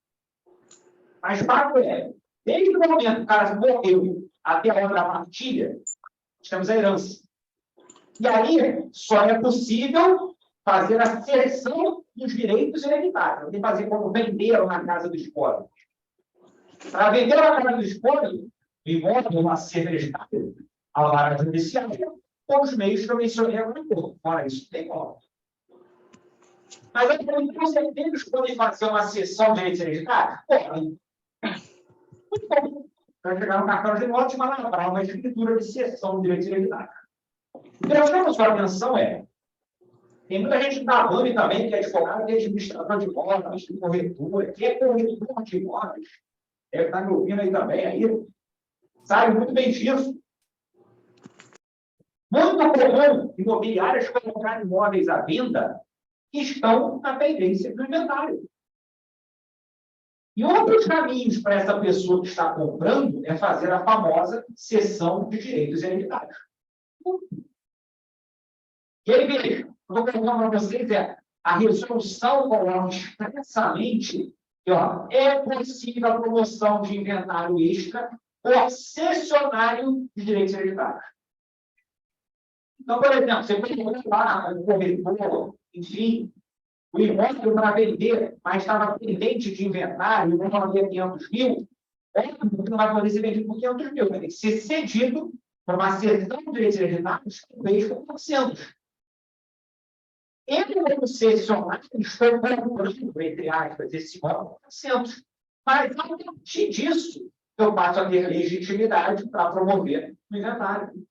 Mas fato é, desde o momento que o cara morreu até a hora da partilha, temos a herança. E aí, só é possível fazer a cessão dos direitos hereditários. Não tem que fazer como vender na casa do espólio. Para vender na casa do espólio, o imóvel, uma cerca hereditária, a vara judicial, com os meios que eu mencionei agora há pouco. Fora isso, tem como. Mas aí, os herdeiros podem fazer uma cessão de direitos hereditários? Podem. Muito bom. Vai chegar no cartão de morte e lavrar uma escritura de cessão de direitos hereditários. O que nós temos para atenção tem muita gente da AME também, que é advogado, que é administrador de imóveis, de corretora, que é corretor de imóveis. Deve estar me ouvindo aí também, aí sabe muito bem disso. Muito comum imobiliárias colocar imóveis à venda que estão na pendência do inventário. E outros caminhos para essa pessoa que está comprando é fazer a famosa cessão de direitos hereditários. E aí, veja, eu vou colocar para vocês a resolução coloca expressamente que é possível a promoção de inventário extra ou cessionário de direitos hereditários. Então, por exemplo, você pode lá um corretor, enfim, o imóvel para vender, mas estava pendente de inventário, não valia 500 mil, não vai poder ser vendido por 500 mil, vai ter que ser cedido por uma cessão de direitos hereditários, talvez por 400. Entre os cessionários, estão comprando, entre aspas, esse 9%. Mas, a partir disso, eu passo a ter legitimidade para promover o inventário.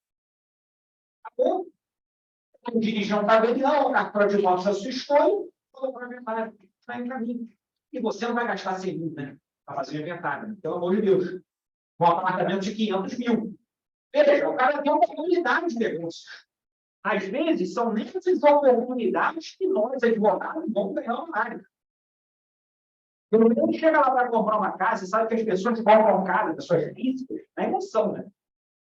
Acabou? O dirigir um tabelião, a cartório de votos da sua escolha, colocou no inventário. Vai para mim. E você não vai gastar 100 mil, né? Para fazer o inventário. Pelo amor de Deus. Um apartamento de 500 mil. Veja, o cara tem uma comunidade de negócio. Às vezes, são nessas oportunidades que nós, advogados, vamos ganhar uma área. Quando a gente chega lá para comprar uma casa, você sabe que as pessoas compram casa, pessoas físicas, na emoção, né?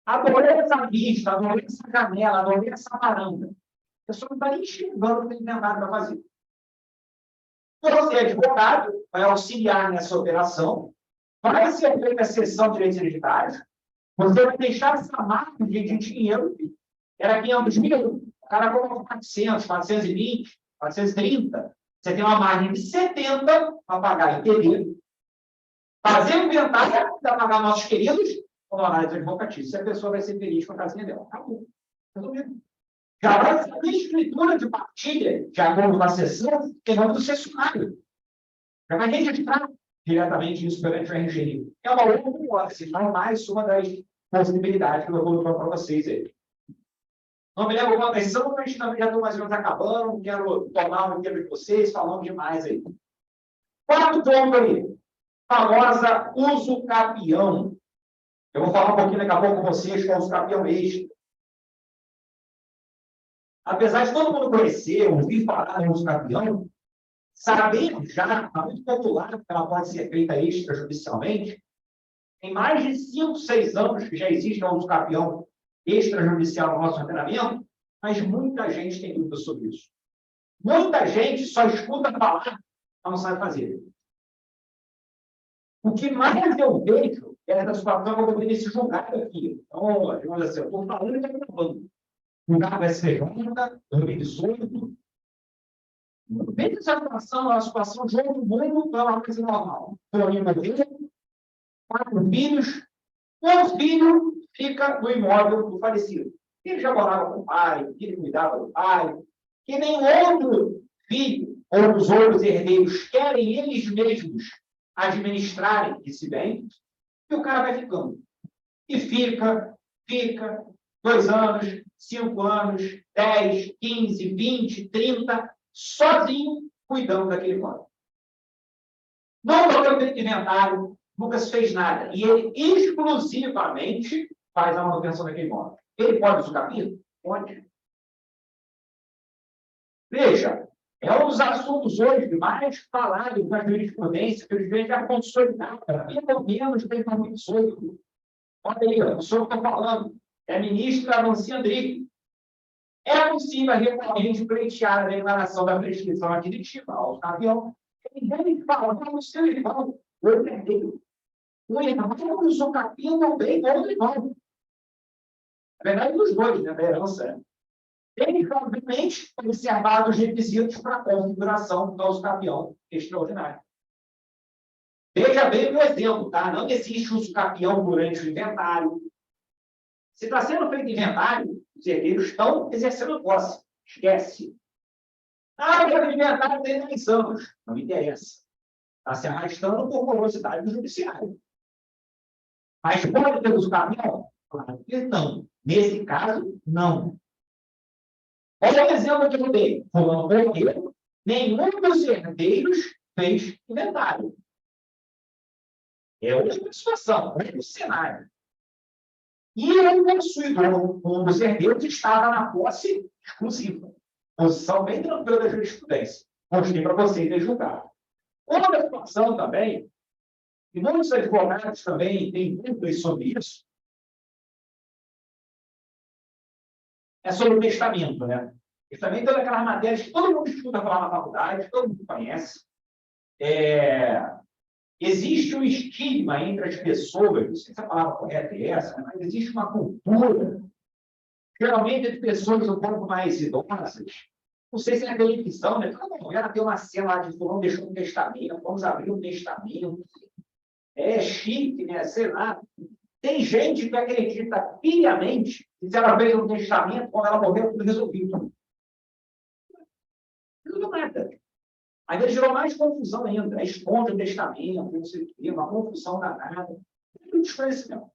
Adorei essa vista, adorei essa janela, adorei essa varanda. A pessoa não está nem enxergando o que tem inventário para fazer. Você é advogado, vai auxiliar nessa operação, vai ser feita a cessão de direitos hereditários, você vai deixar essa margem de dinheiro, era 500 mil, o cara colocou 400, 420, 430, você tem uma margem de 70 para pagar inteiro, fazer o inventário para pagar nossos queridos honorários advocatícios. Se a pessoa vai ser feliz com a casinha dela. Acabou. Resolvido. Já vai ser a escritura de partilha, de acordo com a sessão, em nome do cessionário. Já vai registrar diretamente isso perante o RGI. É uma outra hipótese, não mais uma das possibilidades que eu vou colocar para vocês aí. Não me lembro uma atenção, mas já estou mais ou menos acabando, não quero tomar o tempo de vocês, falando demais aí. Quarto ponto aí, famosa usucapião. Eu vou falar um pouquinho daqui a pouco com vocês que é o usucapião extra. Apesar de todo mundo conhecer, ouvir falar no usucapião, saber já, está muito popular, que ela pode ser feita extrajudicialmente, tem mais de 5, 6 anos que já existe o usucapião extrajudicial no nosso ordenamento, mas muita gente tem dúvida sobre isso. Muita gente só escuta falar, mas não sabe fazer. O que mais eu vejo é essa situação que eu vou nesse julgado aqui. Então, digamos assim, eu estou falando e estou gravando. Julgado STJ, 2018. Veja essa situação, é uma situação de outro mundo, não é uma coisa normal. Florino morreu, 4 filhos, um filho fica no imóvel do falecido. Ele já morava com o pai, ele cuidava do pai, que nem outro filho ou os outros herdeiros querem eles mesmos administrarem esse bem, e o cara vai ficando. E fica, 2 anos, 5 anos, 10, 15, 20, 30, sozinho, cuidando daquele imóvel. Não foi feito inventário, nunca se fez nada. E ele exclusivamente faz a manutenção daquele imóvel. Ele pode usucapiar? Pode. Veja, é um dos assuntos hoje mais falados na jurisprudência, que os juízes já consolidaram, pelo menos desde 2018. Olha aí, o senhor está falando, é a ministra Nancy Andrighi. É possível a recorrente pleitear a declaração da prescrição aquisitiva ao capião. Ele deve falar no seu irmão, o herdeiro. O irmão usufruía também ou o irmão. Na verdade, dos dois, né, da herança. Tem, obviamente, observado os requisitos para a configuração do usucapião extraordinário. Veja bem o exemplo, tá? Não existe usucapião durante o inventário. Se está sendo feito inventário, os herdeiros estão exercendo posse. Esquece. Ah, o inventário tem 10 anos. Não me interessa. Está se arrastando por morosidade do judiciário. Mas pode ter usucapião? Claro que não. Nesse caso, não. Olha o exemplo que eu dei. Nenhum dos herdeiros fez inventário. É outra situação, outro cenário. E o possuidor, um dos herdeiros, estava na posse exclusiva. Posição bem tranquila da jurisprudência. Mostrei para vocês de julgar. Outra situação também, e muitos advogados também têm dúvidas sobre isso, é sobre o testamento, né? O testamento é daquelas matérias que todo mundo estuda lá na faculdade, todo mundo conhece. Existe um estigma entre as pessoas, não sei se a palavra correta é essa, mas existe uma cultura, geralmente de pessoas um pouco mais idosas, não sei se é televisão, né? Não, ela tem uma cena lá de fulano deixou um testamento, vamos abrir um testamento. É chique, né? Sei lá. Tem gente que acredita piamente que se ela fez um testamento, quando ela morreu, tudo resolvido. Não resolveu nada. Aí ele gerou mais confusão ainda. Esconde o testamento, não sei o quê, uma confusão danada. Muito desconhecimento.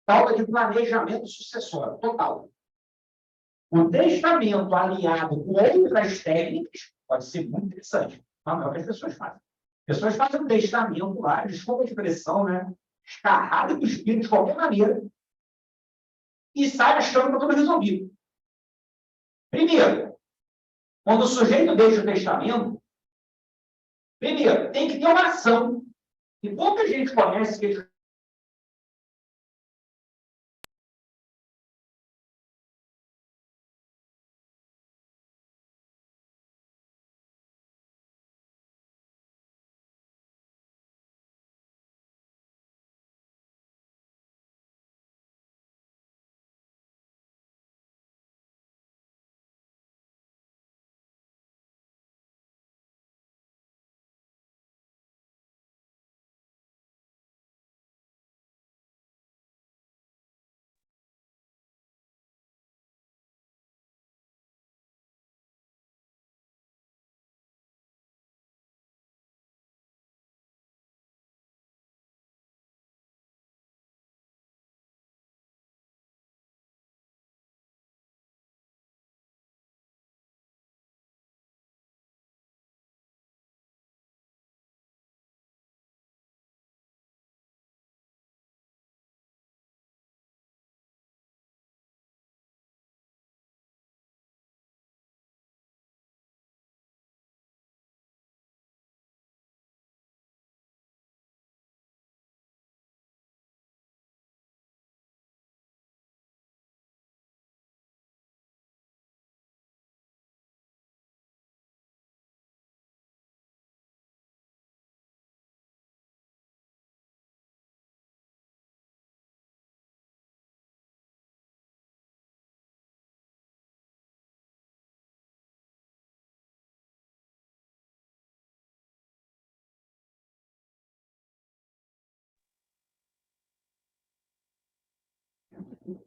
Falta de planejamento sucessório, total. O testamento aliado com outras técnicas pode ser muito interessante. Não é o que as pessoas fazem. As pessoas fazem um testamento lá, desculpa a expressão, né? Escarrada do espírito de qualquer maneira, e sai achando que está tudo resolvido. Primeiro, quando o sujeito deixa o testamento, primeiro, tem que ter uma ação. E pouca gente conhece que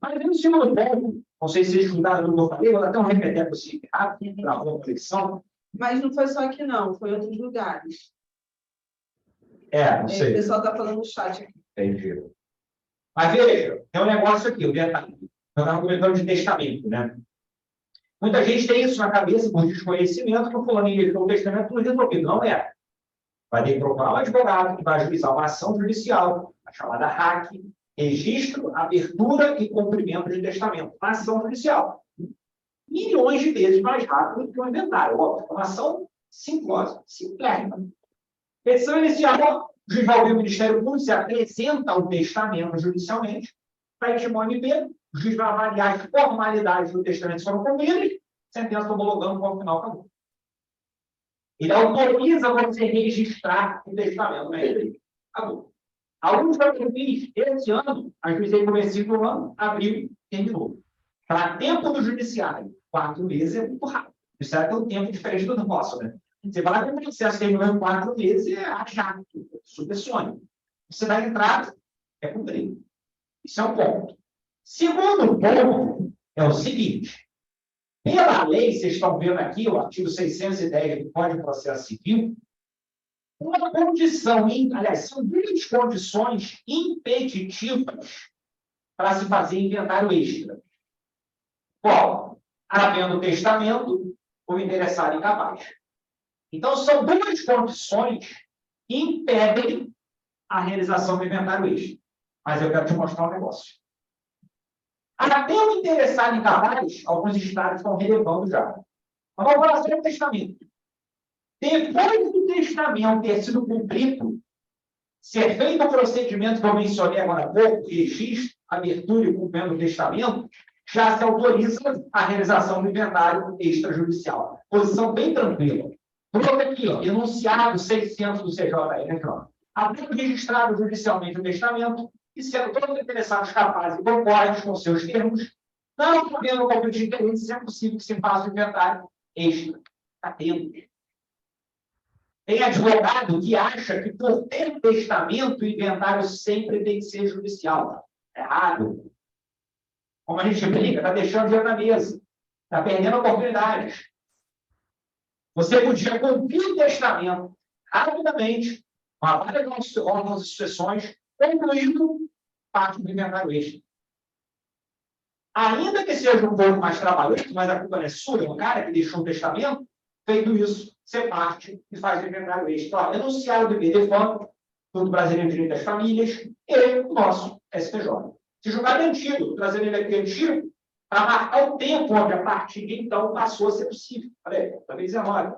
mas em cima do ponto, não sei se vocês estudaram no que eu falei, vou dar até um repeteco assim, rápido, para a reflexão. Mas não foi só aqui, não, foi em outros lugares. Não O sei. pessoal está falando no chat aqui. Entendi. Mas veja, tem um negócio aqui, o detalhe. Eu estava comentando de testamento, né? Muita gente tem isso na cabeça, por desconhecimento, que o fulano deixou o testamento tudo resolvido. Não é. Vai ter que procurar um advogado que vai ajuizar uma ação judicial, a chamada RAC, registro, abertura e cumprimento de testamento. Uma ação judicial. Milhões de vezes mais rápido que o inventário. Uma ação simplosa, simplérrima. Petição inicial, o juiz vai ouvir o Ministério Público, se apresenta o testamento judicialmente, pede o MP, o juiz vai avaliar as formalidades do testamento foram cumpridas, sentença homologando com o final acabou. Ele autoriza você registrar o testamento, né? Acabou. Alguns que eu fiz esse ano, ajuizei no comecinho do ano, abril, terminou. Para tempo do judiciário, 4 meses é muito rápido. O judiciário tem um tempo diferente do nosso, né? Você vai lá com o processo terminou em 4 meses, é achado, super sonho. Você dá entrada, é cumprir. Isso é um ponto. Segundo ponto é o seguinte: pela lei, vocês estão vendo aqui, o artigo 610 do Código de Processo Civil, uma condição, aliás, são 2 condições impeditivas para se fazer inventário extra. Qual? Havendo testamento ou interessado incapaz. Então, são 2 condições que impedem a realização do inventário extra. Mas eu quero te mostrar um negócio. Até o interessado incapaz, alguns estados estão relevando já. Mas vamos falar sobre o testamento. Depois do testamento ter sido cumprido, ser feito o procedimento que eu mencionei agora há pouco, registro, abertura e cumprimento do testamento, já se autoriza a realização do inventário extrajudicial. Posição bem tranquila. Pronto aqui, ó, enunciado 600 do CJR, havendo registrado judicialmente o testamento e sendo todos interessados capazes e concordem com seus termos, não havendo conflito de interesse, é possível que se faça o inventário extra. Está tendo. Tem advogado que acha que, por ter testamento, o inventário sempre tem que ser judicial. Errado. Como a gente brinca, está deixando dinheiro na mesa. Está perdendo oportunidades. você podia cumprir o testamento rapidamente, com várias órgãos e sucessões, concluindo parte do inventário extra. Ainda que seja um pouco mais trabalhoso, mas a culpa não é sua, é um cara que deixou um testamento, feito isso, você parte e faz o inventário extra. Enunciar o dever de fundo, do Brasileiro de Direito das Famílias, e o nosso STJ. Se julgado é antigo, o brasileiro aqui é antigo, para marcar o tempo onde a partir de então passou a ser possível. Olha aí, talvez 19.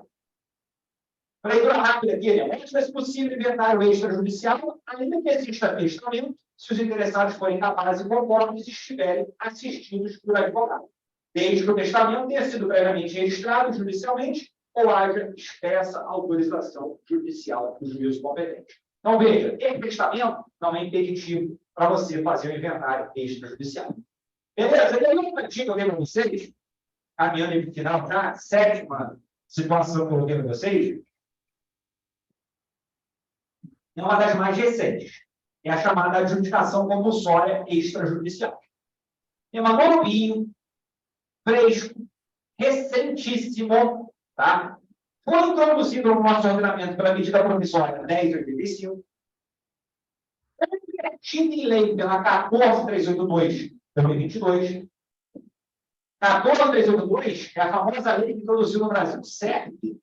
Para leitura rápida aqui, onde vai ser possível inventário extrajudicial, ainda que exista testamento, se os interessados forem capazes e conformes estiverem assistidos por advogado, desde que o testamento tenha sido previamente registrado judicialmente ou haja expressa autorização judicial do juízo competente. Então, veja, ter testamento não é impeditivo para você fazer o inventário extrajudicial. Beleza? E aí, uma dica que eu dei para vocês, caminhando para o final já, sétima situação que eu dei para vocês, é uma das mais recentes. É a chamada adjudicação compulsória extrajudicial. É uma novinho, fresco, recentíssimo, tá? Foi introduzido no nosso ordenamento pela medida provisória 1085. Convertida em lei pela 14382 de 2022. 14382 é a famosa lei que introduziu no Brasil, SERP,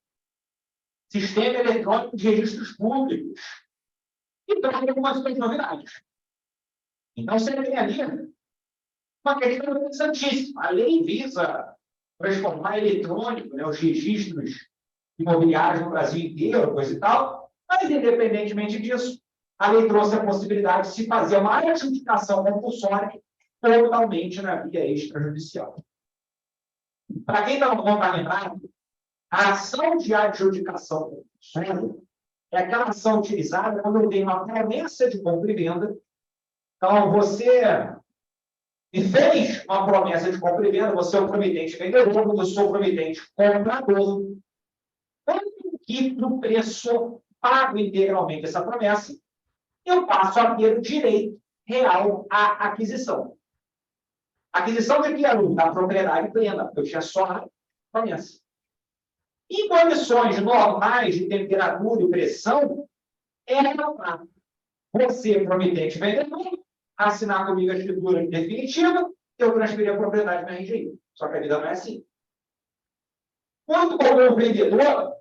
Sistema Eletrônico de Registros Públicos, e traz algumas outras novidades. Então, você tem ali uma questão interessantíssima. A lei visa transformar eletrônico, né, os registros imobiliários no Brasil inteiro, coisa e tal, mas, independentemente disso, a lei trouxe a possibilidade de se fazer uma adjudicação compulsória totalmente na via extrajudicial. Para quem não está lembrado, a ação de adjudicação compulsória é aquela ação utilizada quando eu tenho uma promessa de compra e venda. Então, você me fez uma promessa de compra e venda, você é o promitente vendedor, eu sou o promitente comprador. Quando que no preço pago integralmente essa promessa, eu passo a ter o direito real à aquisição. Aquisição de que? Da propriedade plena, porque eu tinha só a promessa. Em condições normais de temperatura e pressão, era para você, promitente vendedor, assinar comigo a escritura definitiva, eu transferir a propriedade na RGI. Só que a vida não é assim. Quando o vendedor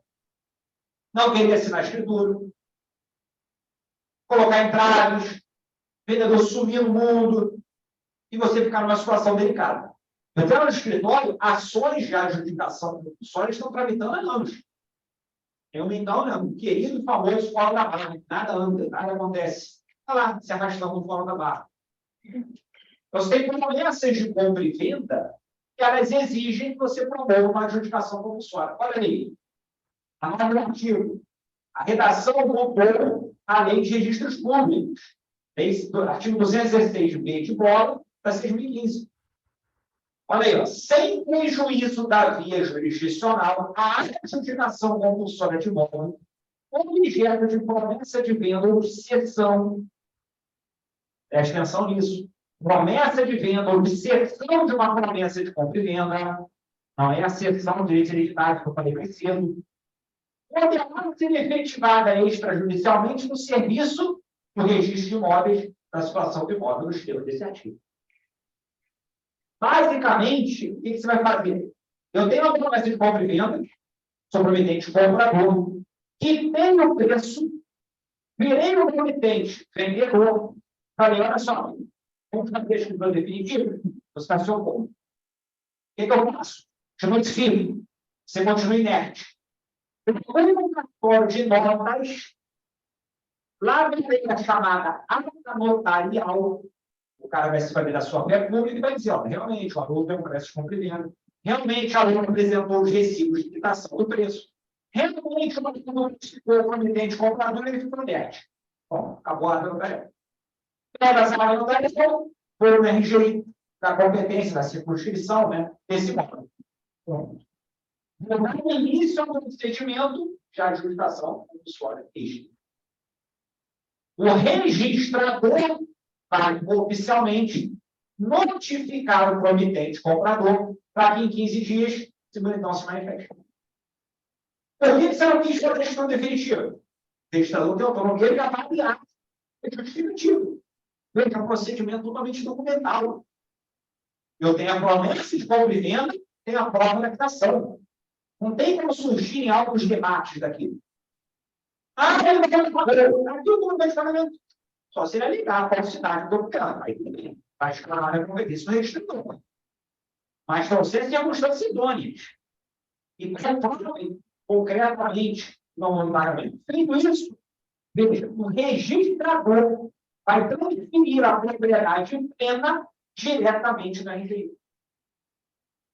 não queria assinar a escritura, colocar entraves, vendedor sumir no mundo, e você ficar numa situação delicada. Entrar no escritório, ações de adjudicação compulsória estão tramitando há anos. Eu, então, né, um querido e famoso fora da barra. Nada anda, nada acontece. Está lá, se arrastando fora da barra. Você tem promessas de compra e venda que elas exigem que você promova uma adjudicação compulsória. Olha aí. A norma do artigo. A redação compõe a lei de registros públicos. Artigo 216b de bola, da 2015. Olha aí, ó, sem prejuízo da via jurisdicional, a adjudicação compulsória de imóvel, objeto de promessa de venda ou de cessão, preste atenção nisso, promessa de venda ou de cessão de uma promessa de compra e venda, não é a cessão de direito hereditário que eu falei mais cedo, poderá ser efetivada extrajudicialmente no serviço do registro de imóveis da situação do imóvel nos termos desse artigo. Basicamente, o que você vai fazer? Eu tenho uma promessa de compra e venda, sou promitente comprador, que tem o preço, virei o promitente vendedor, falei, olha só, vamos fazer a escritura definitiva, você está seu ponto. O que eu faço? Eu notifico, você continua inerte. Eu ponho um cartório de notas, lá vem a chamada ata notarial. O cara vai se fazer da sua fé pública e vai dizer, ó, realmente, o aluno tem um preço de compra e venda. Realmente, o aluno apresentou os recibos de quitação do preço. Realmente, o aluno ficou promitente comprador, ele ficou inerte. Bom, acabou a notarial. Pega essa notarial, foi no RGI, da competência, da circunscrição, né, desse imóvel. Pronto. Vou dar início ao procedimento de adjudicação compulsória extra. O registrador vai oficialmente notificar o promitente comprador para que em 15 dias se bonitão se manifeste. Por que você não quis fazer a gestão definitiva? O registrador tem autonomia de avaliar o justificativo. É um procedimento totalmente documental. Eu tenho a promessa de compra e venda, tenho a prova da quitação. Não tem como surgirem alguns debates daquilo. Ele não pagou. Aqui o documento de pagamento. Só se ele ligar a falsidade do documento. Aí tudo bem. Vai escalar a competência no registrador. Mas para você tem circunstâncias idôneas. E comprovem concretamente no pagamento. Feito isso, veja, o registrador vai transferir a propriedade plena diretamente na RGI.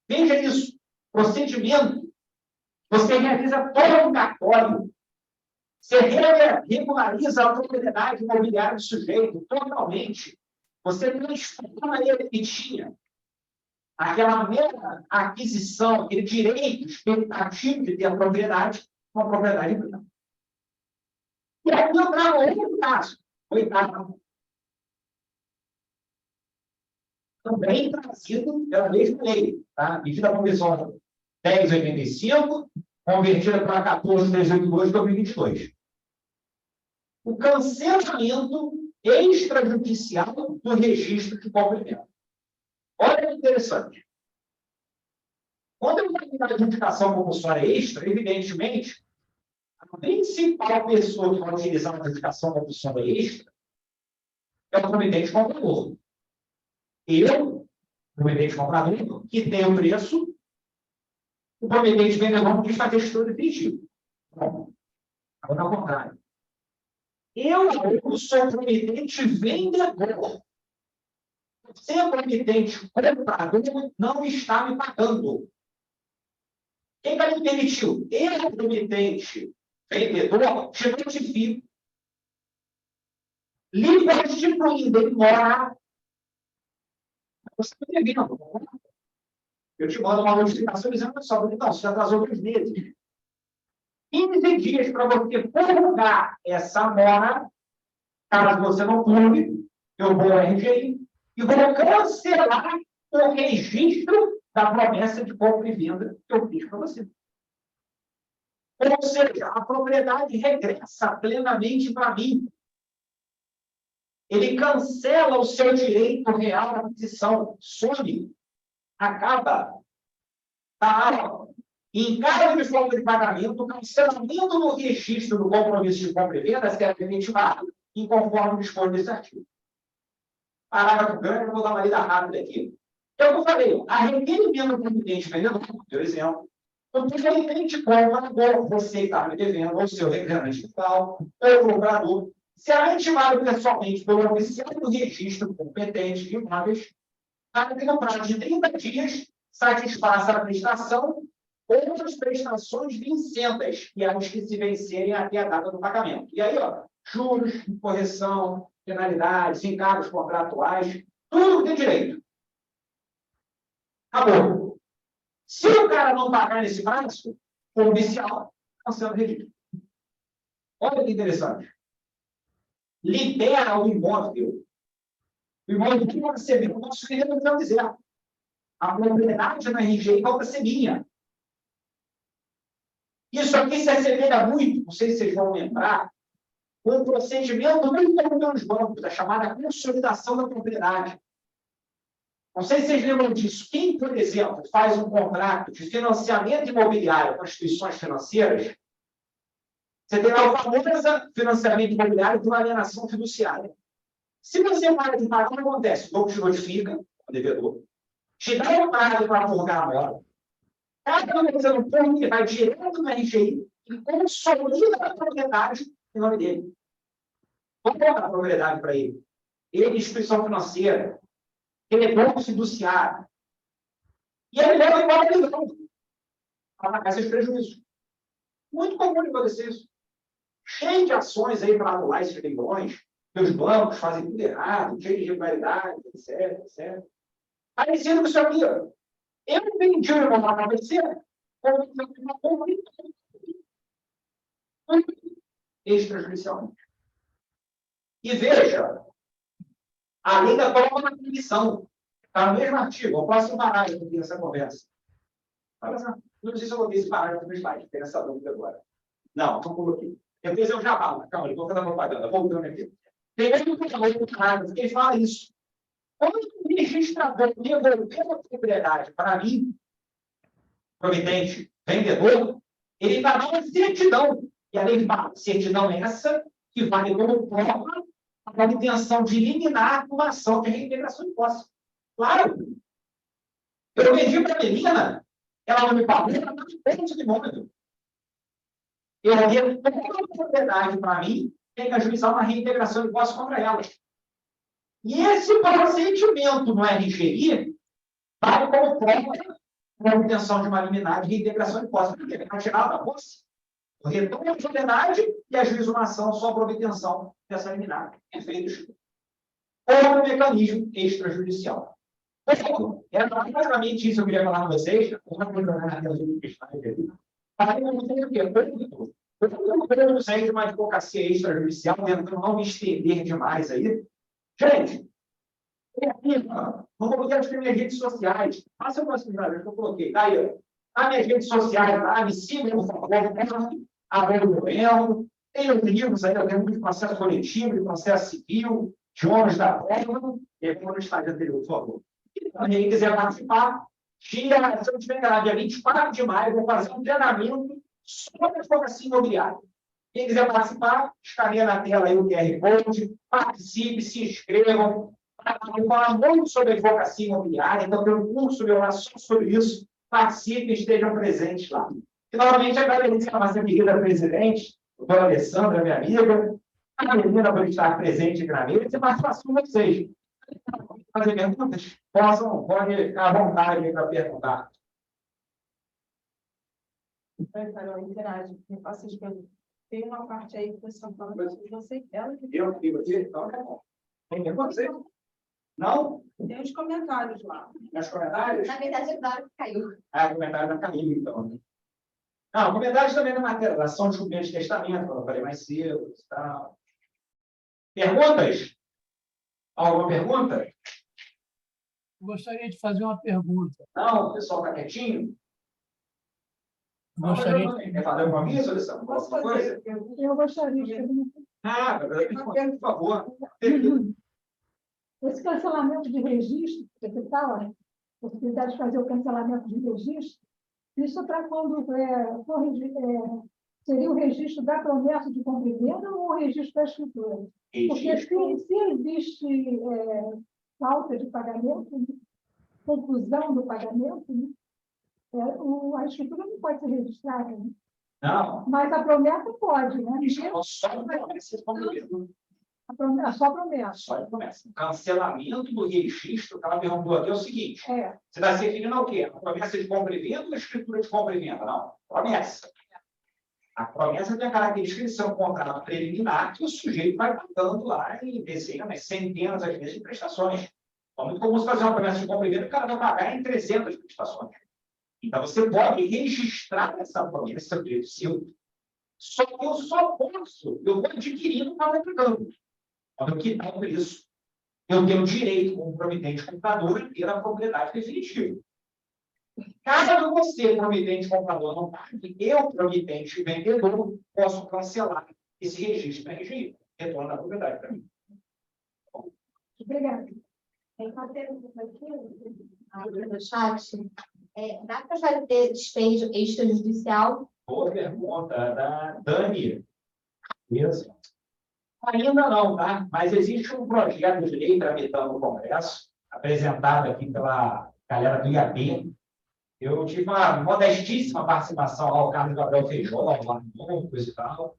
Veja isso. Procedimento. Você realiza todo um cartório. Você regulariza a propriedade imobiliária do sujeito totalmente. Você transforma ele que tinha aquela mera aquisição, aquele direito expectativo de ter a propriedade, uma propriedade plena. E aqui eu trago outro caso. Oitavo. Também trazido pela mesma lei, tá? Medida provisória 1085, convertida para 14382 de 2022. O cancelamento extrajudicial do registro de compra e venda. Olha que interessante. Quando eu tenho uma adjudicação compulsória extra, evidentemente, a principal pessoa que vai utilizar uma adjudicação compulsória extra é o promitente comprador. Eu, promitente comprador, que tem o preço, o promitente vendedor que faz gestão definitivo. Bom, agora ao contrário. Eu sou promitente vendedor. Você, promitente comprador, não está me pagando. Quem vai me permitiu? Eu, promitente vendedor, te notifico. Livre-distribuindo ele mora. Você está devendo. Eu te mando uma notificação dizendo só, não, você já atrasou 2 meses. 15 dias para você prorrogar essa mora, caso você não cumpre, eu vou ao RGI e vou cancelar o registro da promessa de compra e venda que eu fiz para você. Ou seja, a propriedade regressa plenamente para mim. Ele cancela o seu direito real à aquisição. Some. Acaba. Tá. Em caso de falta de pagamento, o cancelamento do registro do compromisso de compra e venda será efetivado em conforme dispõe desse artigo. Parágrafo grande, eu vou dar uma lida rápida aqui. Então, eu falei, a requerimento do promitente vendedor, por exemplo, o promitente comprador, você que está me devendo, ou seu requerente fiscal, ou o comprador, será intimado pessoalmente pelo oficial do registro competente de imóveis, para que no prazo de 30 dias satisfaça a prestação ou as prestações vincendas, que são as que se vencerem até a data do pagamento. E aí, ó, juros, correção, penalidades, encargos contratuais, tudo que tem direito. Acabou. Se o cara não pagar nesse prazo, o oficial cancela o registro. Olha que interessante. Libera o imóvel. O imóvel que vai receber o nosso cliente não quiser. A propriedade na RGI volta a ser minha. Isso aqui se assemelha muito, não sei se vocês vão lembrar, com um procedimento muito comum nos bancos, a chamada consolidação da propriedade. Não sei se vocês lembram disso. Quem, por exemplo, faz um contrato de financiamento imobiliário com instituições financeiras, você tem lá o famoso financiamento imobiliário de alienação fiduciária. Se você para de pagar, o que acontece? O banco te notifica, o devedor, te dá um prazo para prorrogar a mora. Cada vez no ponto, ele vai direto no RGI e consolida a propriedade em nome dele. Vamos colocar a propriedade para ele. Ele, instituição financeira, ele é banco fiduciário. E ele leva embora a leilão para pagar seus prejuízos. Muito comum de acontecer isso. Cheio de ações aí para anular esses leilões, que os bancos fazem tudo errado, cheio de irregularidade, etc, etc. Parecido com isso aqui, ó. Eu vendi o imóvel para você, como uma compra extrajudicialmente. E veja, a lei da prova na comissão. Está no mesmo artigo, eu posso parar aqui essa conversa. Olha só. Não sei se eu coloquei esse parágrafo no slide, tem essa dúvida agora. Não coloquei. Depois eu já falo. Calma, eu vou fazer propaganda. Voltando aqui. Tem outro parágrafo que ele fala isso. Quando o registrador devolver a propriedade para mim, providente, vendedor, ele vai dar uma certidão. E a lei fala, certidão é essa que vale como prova a obtenção de liminar uma ação de reintegração de posse. Claro. Eu vendi para a menina, ela não me pagou, ela não me pede de imóvel. Eu retorno a propriedade para mim, tem que ajuizar uma reintegração de posse contra ela. E esse procedimento no RGI vale como prova a obtenção de uma liminar de reintegração de posse. Por quê? Vai tirar da posse. Eu retorno a propriedade e ajuizo uma ação só para obtenção dessa liminar. Efeitos. Outro mecanismo extrajudicial. Era basicamente isso que eu queria falar com vocês. Eu não sei de uma advocacia extrajudicial, tentando não me estender demais aí. Gente, vamos colocar as minhas redes sociais. Faça uma possibilidade que eu coloquei. Tá aí, as minhas redes sociais, tá? Me sigam, por favor. Agora o governo. Tem os livros aí, eu tenho de processo coletivo, de processo civil, de ônus da prova. E aí, vamos no estágio anterior, por favor. Quem quiser participar, se eu estiver enganado, dia 24 de maio, eu vou fazer um treinamento sobre a advocacia imobiliária. Quem quiser participar, escaneia na tela aí o QR Code, participe, se inscrevam. Eu falo muito sobre advocacia imobiliária, então tem um curso meu lá só sobre isso. Participe e estejam presentes lá. Finalmente, agradecer a nossa querida presidente, a doutora Alessandra, minha amiga, a menina por estar presente aqui na mesa e participação de vocês. Fazer perguntas? Pode ficar à vontade para perguntar. Carol, interage. Eu faço as perguntas. Tem uma parte aí que o pessoal fala de você. Ela que Eu vivo aqui, então é bom. Tem perguntas? Não? tem os comentários lá. Nos comentários? Na verdade, é claro que caiu. Ah, comentário da Camila, então. Não, comentários também na matéria, da ação de julgamento de testamento, como eu falei mais cedo. Tá. Perguntas? Alguma pergunta? Gostaria de fazer uma pergunta. Não, o pessoal está quietinho? Gostaria Quer fazer alguma coisa, Alessandro? Posso Alguma fazer? coisa? Eu gostaria de perguntar. Ah, por favor. Esse cancelamento de registro, que você fala, a possibilidade de fazer o cancelamento de registro, isso é para quando seria o registro da promessa de compra e venda ou o registro da escritura? Porque se existe falta de pagamento, confusão do pagamento, né? A escritura não pode ser registrada, né? Não. Mas a promessa pode, né? Só promessa. Só promessa. Só promessa. Cancelamento do registro, que ela perguntou aqui, é o seguinte. É. Você está se referindo ao quê? A promessa de compra e venda ou a escritura de compra e venda? Não. Promessa. A promessa tem a característica de ser um contrato preliminar que o sujeito vai pagando lá em dezenas, centenas, às vezes, de prestações. É muito comum você fazer uma promessa de compra e venda, o cara vai pagar em 300 prestações. Então, você pode registrar essa promessa do direito seu. Só que eu vou adquirindo para aplicando. Quando eu quitar por isso, eu tenho o direito, como providente comprador, de ter a propriedade definitiva. Caso você, providente comprador, não pague, eu, providente vendedor, posso cancelar esse registro na RGI. Retorno da propriedade para mim. Obrigada. Tem uma pergunta aqui no chat. Dá para fazer despejo extrajudicial? Boa pergunta da Dani. Isso. Ainda não, tá? Mas existe um projeto de lei tramitando no Congresso, apresentado aqui pela galera do IAB. Eu tive uma modestíssima participação ao Carlos Gabriel Feijó, lá no coisa e tal.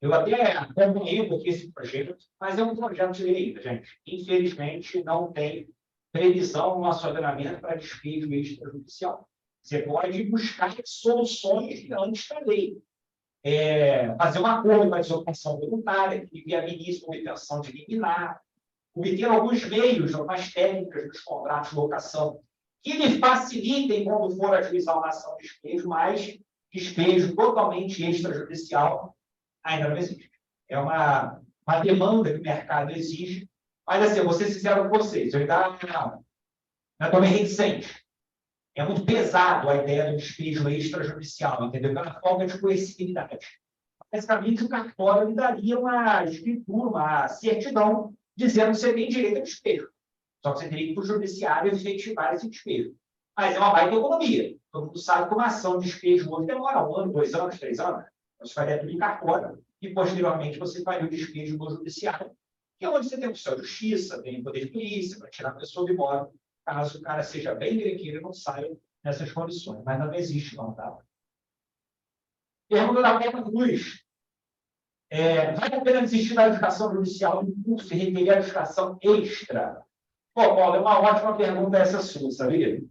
Eu até acompanhei um pouquinho esse projeto, mas é um projeto de lei, gente. Infelizmente, não tem previsão no nosso ordenamento para despejo extrajudicial. Você pode buscar soluções antes da lei. Fazer um acordo com a desocupação voluntária, que viabilize a obtenção de liminar, obter alguns meios, algumas técnicas dos contratos de locação que lhe facilitem quando for ajuizar uma ação de despejo, mas despejo totalmente extrajudicial ainda não existe. É uma demanda que o mercado exige, mas assim, eu vou ser sincero com vocês, eu ainda estou meio reticente. É muito pesado a ideia do despejo extrajudicial, entendeu? Pela falta de coercibilidade. Basicamente, o cartório lhe daria uma escritura, uma certidão, dizendo que você tem direito a despejo. Só que você teria que ir para o judiciário efetivar esse despejo. Mas é uma baita economia. Todo mundo sabe que uma ação de despejo hoje demora 1 ano, 2 anos, 3 anos. Você faria tudo em cartório e, posteriormente, você faria o despejo no judiciário, que é onde você tem a opção de justiça, tem o poder de polícia para tirar a pessoa do imóvel, caso o cara seja bem direitinho e não saia nessas condições. Mas não existe, não, tá? Pergunta da Pena Cruz. Vale a pena desistir da educação judicial em curso e requerer a educação extra? Pô, Paulo, é uma ótima pergunta essa sua, sabia?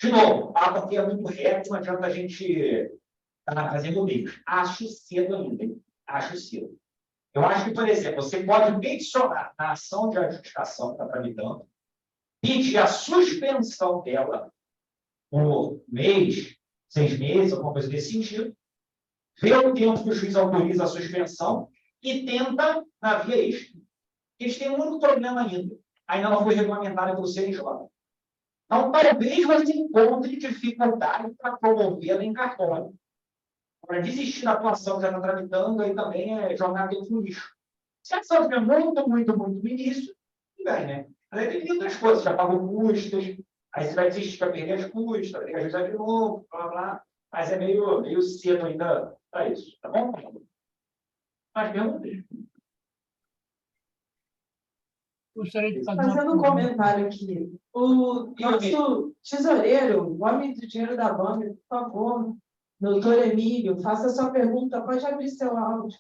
De novo, a papo aqui é muito reto, não adianta a gente estar fazendo bico. Acho cedo ainda. Acho cedo. Eu acho que, por exemplo, você pode mencionar na ação de adjudicação que está tramitando, pedir a suspensão dela por mês, 6 meses, alguma coisa desse sentido, vê o tempo que o juiz autoriza a suspensão e tenta na via extra. Eles têm um único problema ainda não foi regulamentada pelo CNJ. Então, talvez você encontre dificuldade para promovê-la em cartório. Para desistir da atuação que já está tramitando, aí também é jogar dentro do lixo. Se a ação estiver muito no início, tudo bem, né? Mas aí tem outras coisas, já pagou custas, aí você vai desistir para perder as custas, vai ter que ajudar de novo, blá, blá. Mas é meio cedo ainda para isso, tá bom? Mas perguntas. Gostaria de fazer Fazendo um comentário aqui. O nosso tesoureiro, o homem do dinheiro da banda, por favor, doutor Emílio, faça a sua pergunta, pode abrir seu áudio.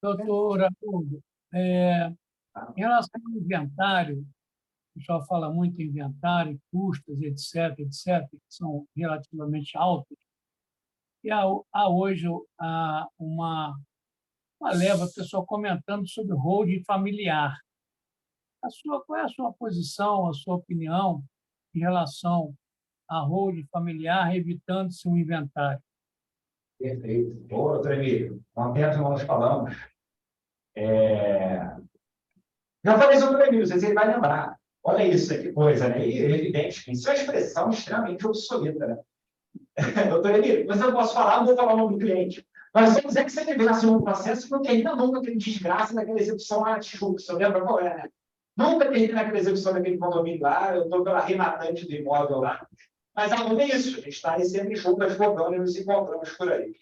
Doutora, em relação ao inventário, o pessoal fala muito em inventário, custos, etc., que são relativamente altos. E há hoje uma leva de pessoal comentando sobre holding familiar. Qual é a sua posição, a sua opinião em relação a holding familiar, evitando-se um inventário? Perfeito. Doutor Emílio, ontem nós falamos. Já falei sobre o Emílio, não sei se ele vai lembrar. Olha isso, que coisa, né? E é evidente que isso é uma expressão extremamente obsoleta, né? Doutor Emílio, mas eu posso falar, não vou falar o nome do cliente. Mas vamos dizer que você tivesse um processo que não termina nunca aquele desgraça naquela execução lá de Tijuca, você lembra qual é, né? Nunca termina aquela execução daquele condomínio lá, eu estou pela rematante do imóvel lá. Mas não é isso, a gente está aí sempre juntas votando e nos encontramos por aí.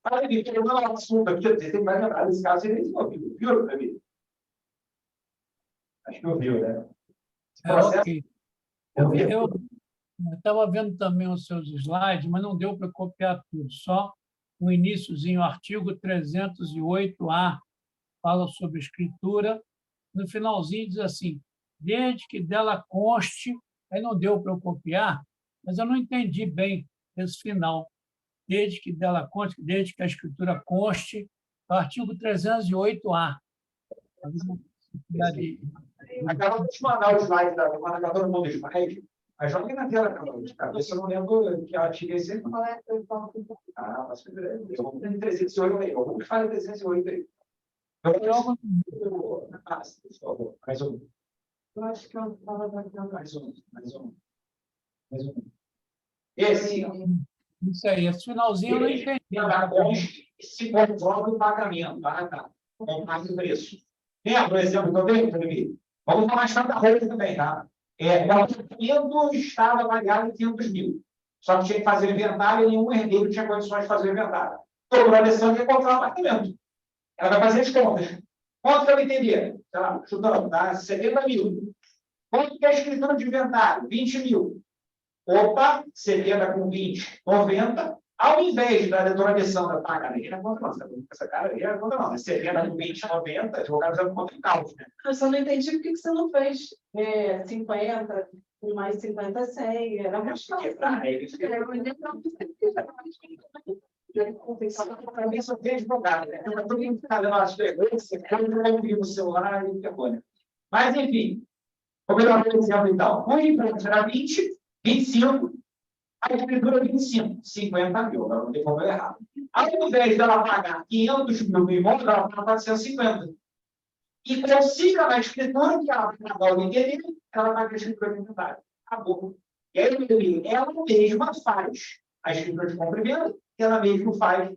Para mim, porque não é um assunto aqui, você vai lembrar desse caso, ele desenvolveu, viu, Emílio? Acho que ouviu, né? Ok. Eu estava vendo também os seus slides, mas não deu para copiar tudo, só o iniciozinho, o artigo 308A, fala sobre escritura, no finalzinho diz assim, desde que dela conste, aí não deu para eu copiar, mas eu não entendi bem esse final, desde que dela conste, desde que a escritura conste, o artigo 308A. Acaba de mandar o slide da mandar todo mundo slide. Mas joga na tela, de cabeça, eu não lembro que artigo é esse. Qual é o Mas eu vou ter 308 aí. Vamos falar 308 aí. Mais um. Eu acho que eu estava dando Mais um. Esse. Isso aí, esse finalzinho eu não entendi. Se controla o pagamento, com mais o preço. Lembra o exemplo que eu dei, Felipe? Vamos falar mais da roupa também, tá? O apartamento estava avaliado em 500 mil. Só que tinha que fazer o inventário e nenhum herdeiro tinha condições de fazer o inventário. Doutora Alessandra ia comprar o apartamento. Ela vai fazer as contas. Quanto que ela entendia? Sei lá, chutando, tá? 70 mil. Quanto que é a escritura de inventário? 20 mil. Opa, 70 com 20, 90. Ao invés da doutora Alessandra pagar, essa cara aí é conta não, 70 com 20, 90, advogado já não conta em cálculo. Eu só não entendi por que você não fez 50, e mais 50, 100. Era mais fácil. Também só tem advogado, né? Todo mundo está lendo as perguntas, quando não ouvir no celular e telefone. Mas, enfim, vou pegar um exemplo, então. O imposto era 20, 25, a escritura 25, 50 mil, não tem como errar. Ao invés dela pagar 500 mil no imóvel, ela paga 450. E consiga na escritura que ela paga o interesse, ela paga a escritura de inventário. Acabou. E aí, ela mesma faz a escritura de compra e venda, e ela mesma faz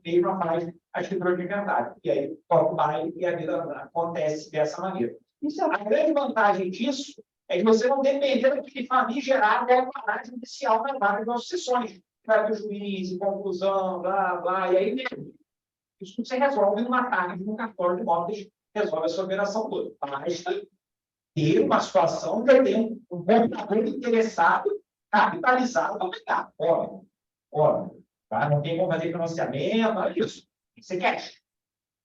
a escritura de inventário. E aí, toca o baile e a vida acontece dessa maneira. A grande vantagem disso é que você não depender daquele famigerado alvará judicial na vaga das sucessões. Vai do juiz, conclusão, blá, blá, e aí mesmo. Isso tudo você resolve numa tarde, num cartório de imóveis, resolve a sua operação toda. Basta ter uma situação de ter um comprador interessado, capitalizado para pegar. Óbvio. Tá? Não tem como fazer financiamento, nada disso. Você quer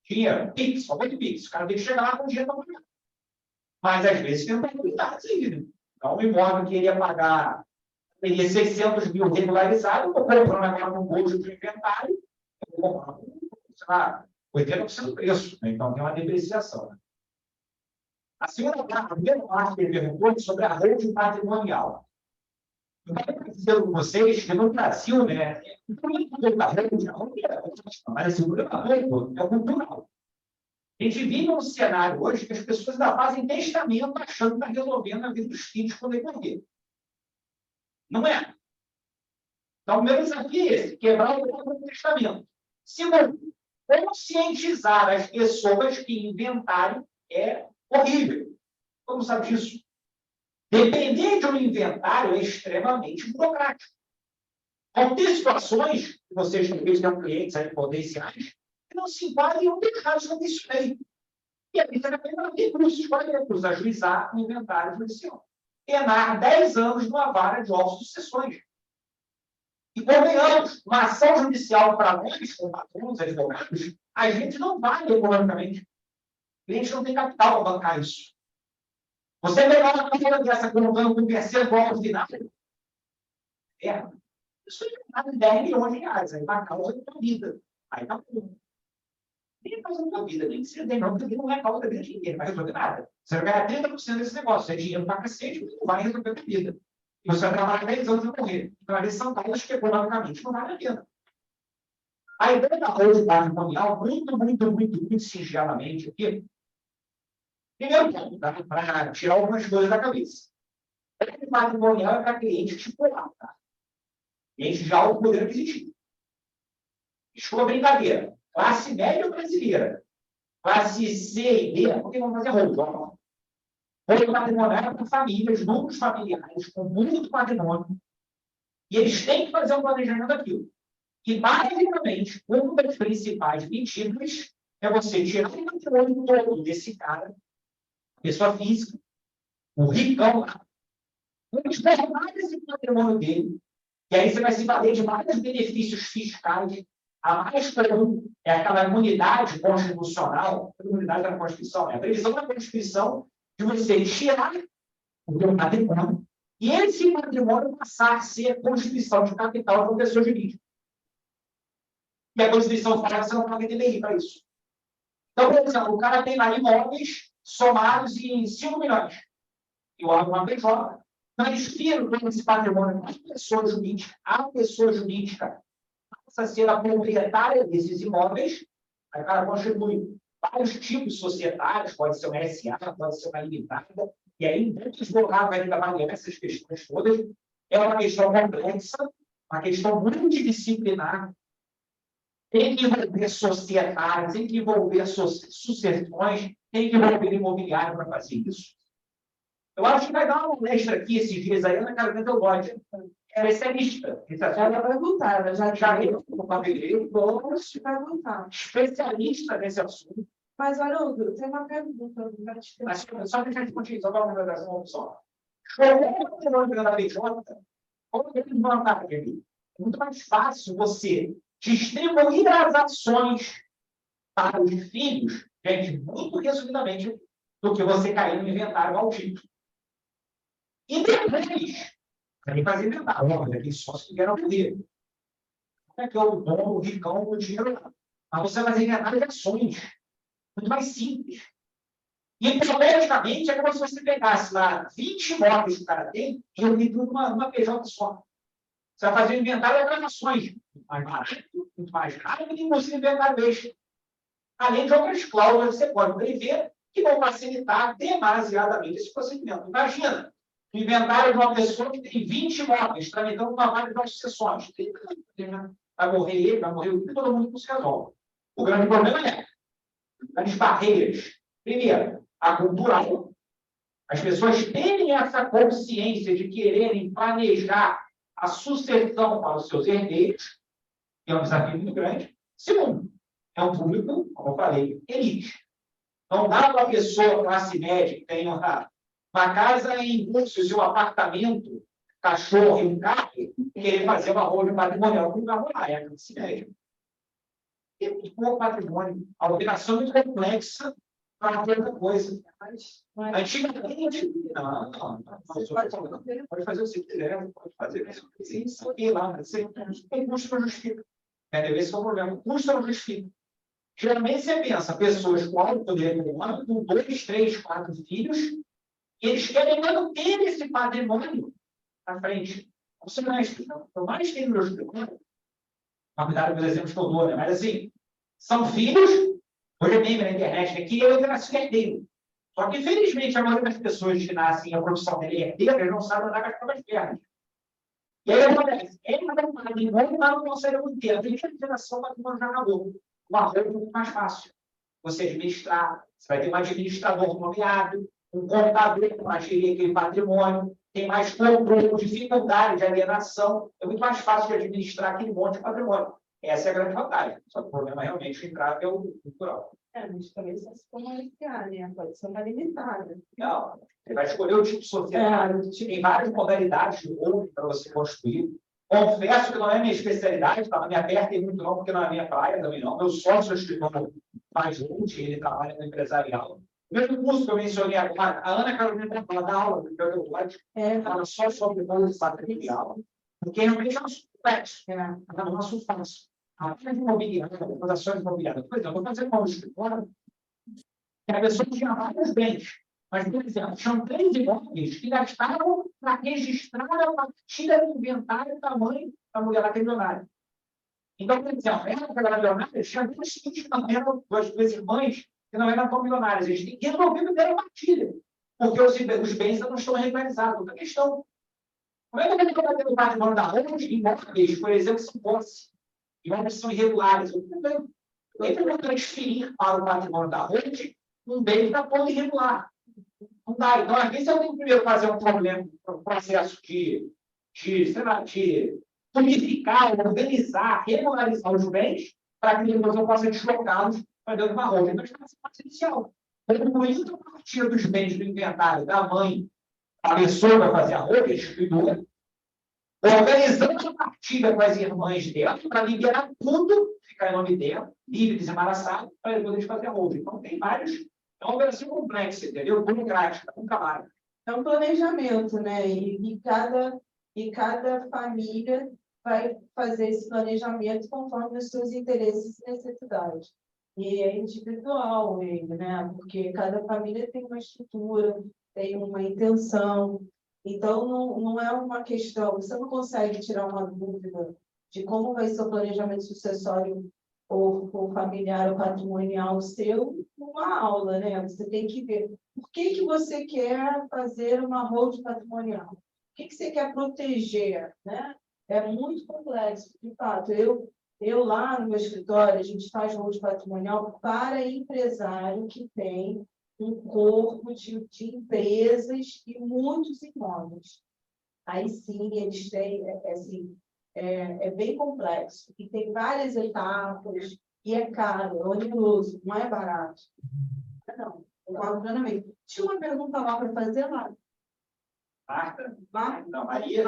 dinheiro, Pix, só muito Pix. O cara tem que chegar lá com dinheiro para pagar. Mas, às vezes, tem oportunidades aí. Né? Então, o imóvel que iria pagar, teria 600 mil regularizado, eu vou comprando agora no gosto de inventário, eu vou comprar, sei lá, 80% do preço. Né? Então, tem uma depreciação. Né? A primeira parte que ele perguntou é sobre a holding patrimonial. Eu quero dizer com vocês que no Brasil, né, o problema da holding mas assim, o problema da holding é cultural. A gente vive num cenário hoje que as pessoas ainda fazem testamento achando que está resolvendo a vida dos filhos quando ele morrer. Não é. Então, o meu desafio é esse, quebrar o testamento. Segundo, conscientizar as pessoas que inventário é horrível. Como sabe disso? Depender de um inventário é extremamente burocrático. Vão ter situações que vocês talvez tenham clientes aí potenciais que não se enquadram em um deixar sobre isso aí. E aí você vai ter recursos para ajuizar o inventário judicial. Penar 10 anos numa vara de sucessões. E convenhamos, uma ação judicial para nós, como patrões, advogados, a gente não vale economicamente. A gente não tem capital para bancar isso. Você pegar uma coisa dessa colocando com percentual no final, isso é 10 milhões de reais, aí vai causa da tua vida. Aí tá tudo. Nem causa da tua vida, nem que você tem, não, porque não é causa da vida de ninguém, não vai resolver nada. Você vai ganhar 30% desse negócio, é dinheiro para cacete, não vai resolver a tua vida. E você vai trabalhar 10 anos e vai morrer. Então, às vezes, são causas que economicamente não vale a pena. A ideia da holding patrimonial, muito singelamente aqui, primeiro ponto, para tirar algumas coisas da cabeça. O patrimonial é para cliente tipo A, tá? Cliente de alto poder aquisitivo. Desculpa a brincadeira. Classe média brasileira. Classe C e D, porque vão fazer holding. Holding patrimonial é para famílias, núcleos familiares, com muito patrimônio. E eles têm que fazer um planejamento daquilo. E, basicamente, uma das principais medidas é você tirar o patrimônio todo desse cara, pessoa física, o ricão lá, transformar esse patrimônio dele, e aí você vai se valer de vários benefícios fiscais. A mais comum é aquela imunidade constitucional, a imunidade da Constituição, é a previsão da Constituição de você tirar o seu patrimônio e esse patrimônio passar a ser constituição de capital de uma pessoa jurídica. E a Constituição fala que você não paga DBI para isso. Então, por exemplo, o cara tem lá imóveis somados em 5 milhões. E o abre uma PJ. Transfiro todo esse patrimônio para a pessoa jurídica passa a ser a proprietária desses imóveis. Aí o cara constitui vários tipos societários, pode ser uma SA, pode ser uma limitada. E aí, muitos advogados vai trabalhar essas questões todas. É uma questão complexa, uma questão multidisciplinar. Tem que envolver societários, tem que envolver sucessões, tem que envolver imobiliário para fazer isso. Eu acho que vai dar uma palestra aqui esses dias aí na Carolina Teológica. Especialista. Ela vai voltar, ela já eu, no Pavileiro, vamos vai voltar. Especialista nesse assunto. Mas, Haroldo, tem uma pergunta. Mas só que a gente continua, só para uma opção só. Como da PJ, como tem vantagem ali? É muito mais fácil você distribuir as ações para os filhos, gente, muito resumidamente, do que você cair no inventário maldito. E depois, tem que fazer inventário, óbvio, tem sócio que quer poder. Como é que é o dono, o ricão, o dinheiro lá? Mas você vai fazer inventário de ações. Muito mais simples. E, teoricamente, é como se você pegasse lá 20 imóveis que o cara tem e reunir tudo numa PJ só. Você vai fazer o inventário das ações. Muito mais barato, muito mais rápido e inclusive inventário extra. Além de outras cláusulas que você pode prever que vão facilitar demasiadamente esse procedimento. Imagina, Inventário de uma pessoa que tem 20 imóveis, tramitando uma vaga de sucessões. Vai morrer ele, vai morrer todo mundo que se resolve. O grande problema é as barreiras. Primeiro, a cultural. As pessoas terem essa consciência de quererem planejar a sucessão para os seus herdeiros, que é um desafio muito grande. Segundo, é um público, como eu falei, elite. Não dá para a pessoa classe média que tem uma casa em Búzios e um apartamento, cachorro e um carro, querer fazer uma rua patrimonial com um carro lá, é a classe média. Tem muito pouco patrimônio. A operação é muito complexa para tanta coisa. Antigamente, não, pode fazer o que quiser, pode fazer isso aqui lá, tem custo para justificar. Esse é o problema, o custo não justifica. Geralmente você pensa, pessoas com alto poder econômico, com 2, 3, 4 filhos, e eles querem manter esse patrimônio à frente. Você não é estudante, por mais que ele não estude, cuidado com os exemplos que eu dou, né? Mas assim, são filhos, hoje é meme na internet, né? Que eu nasci herdeiro. Só que, infelizmente, a maioria das pessoas que nascem a profissão dele é herdeira, eles não sabem andar com as próprias pernas. E aí acontece, ele não tem patrimônio, mas não consegue manter. A primeira geração, o patrimônio já acabou. Uma roupa é muito mais fácil. Você administrar, você vai ter um administrador nomeado, um contador para gerir aquele patrimônio, tem mais controle, dificuldade de alienação, é muito mais fácil de administrar aquele monte de patrimônio. Essa é a grande vantagem. Só que o problema realmente entrave é o cultural. Mas também só se comunicar, né? Pode ser uma limitada. Não, você vai escolher o tipo social. Tem várias modalidades de holding para você construir. Confesso que não é minha especialidade, tá? Não me apertem muito não, porque não é minha praia também não. Meu sócio escritor faz holding, ele trabalha no empresarial. O mesmo curso que eu mencionei agora, a Ana Carolina ela dá aula do meu fala só sobre holding patrimonial, porque realmente é um complexo, né? É um assunto fácil. A ações imobiliárias, por exemplo, eu vou fazer uma escritório que a pessoa tinha vários bens, mas, por exemplo, tinham 3 imóveis que gastaram para registrar a partilha do inventário da mãe da mulher lá que é milionária. Então, por exemplo, ela que era milionária, tinha 2 filhos que não eram, 2 irmãs que não eram tão milionárias. Eles têm que resolver ter a partilha, porque os bens não estão regularizados. Outra questão. Como é que ele vai ter o patrimônio da onde imóveis, por exemplo, são posse? Imóveis são irregulares. Eu vou transferir para o patrimônio da rede um bem da posse irregular. Não dá. Então, às vezes, eu tenho que primeiro fazer um processo de unificar, organizar, regularizar os bens, para que depois eu possa deslocá-los para dentro de uma rede. Então, isso é a fase inicial. Concluindo a partir dos bens do inventário da mãe, a pessoa vai fazer a rede, distribuidora, organizando a partilha com as irmãs dela, para liberar tudo, ficar em nome dela, livre, desembaraçado, para poder fazer a holding. Então, tem vários. É uma operação complexa, entendeu? Burocrática, com trabalho. É um planejamento, né? E cada família vai fazer esse planejamento conforme os seus interesses e necessidades. E é individual ele, né? Porque cada família tem uma estrutura, tem uma intenção. Então, não é uma questão, você não consegue tirar uma dúvida de como vai ser o planejamento sucessório ou familiar ou patrimonial seu numa aula, né? Você tem que ver por que você quer fazer uma holding patrimonial, o que você quer proteger, né? É muito complexo, de fato. Eu lá no meu escritório, a gente faz holding patrimonial para empresário que tem um corpo de empresas e muitos imóveis. Aí sim, eles têm, é bem complexo, e tem várias etapas, e é caro, é oneroso, não é barato. Não, eu concordo plenamente. Tinha uma pergunta lá para fazer lá. Marta? Não, Maria.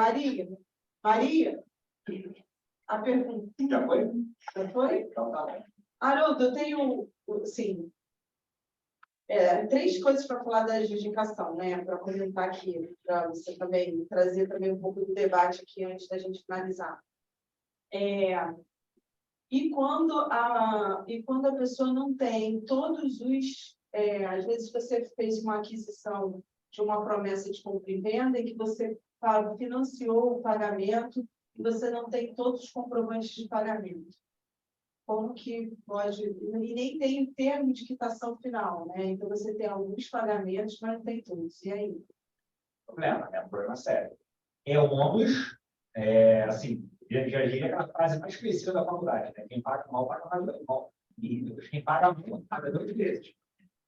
Maria? A pergunta. Já foi? Já foi? Então, tá bem. Haroldo, eu tenho, assim, 3 coisas para falar da adjudicação, né? Para comentar aqui, para você também trazer também um pouco do debate aqui antes da gente finalizar. E quando a pessoa não tem todos os... às vezes você fez uma aquisição de uma promessa de compra e venda em que você financiou o pagamento e você não tem todos os comprovantes de pagamento. Como que pode... E nem tem o termo de quitação final, né? Então, você tem alguns pagamentos, mas não tem todos. E aí? problema, é um problema sério. É ônus, assim, já é aquela frase mais conhecida da faculdade, né? Quem paga mal, paga mal. E quem paga mal, paga 2 vezes.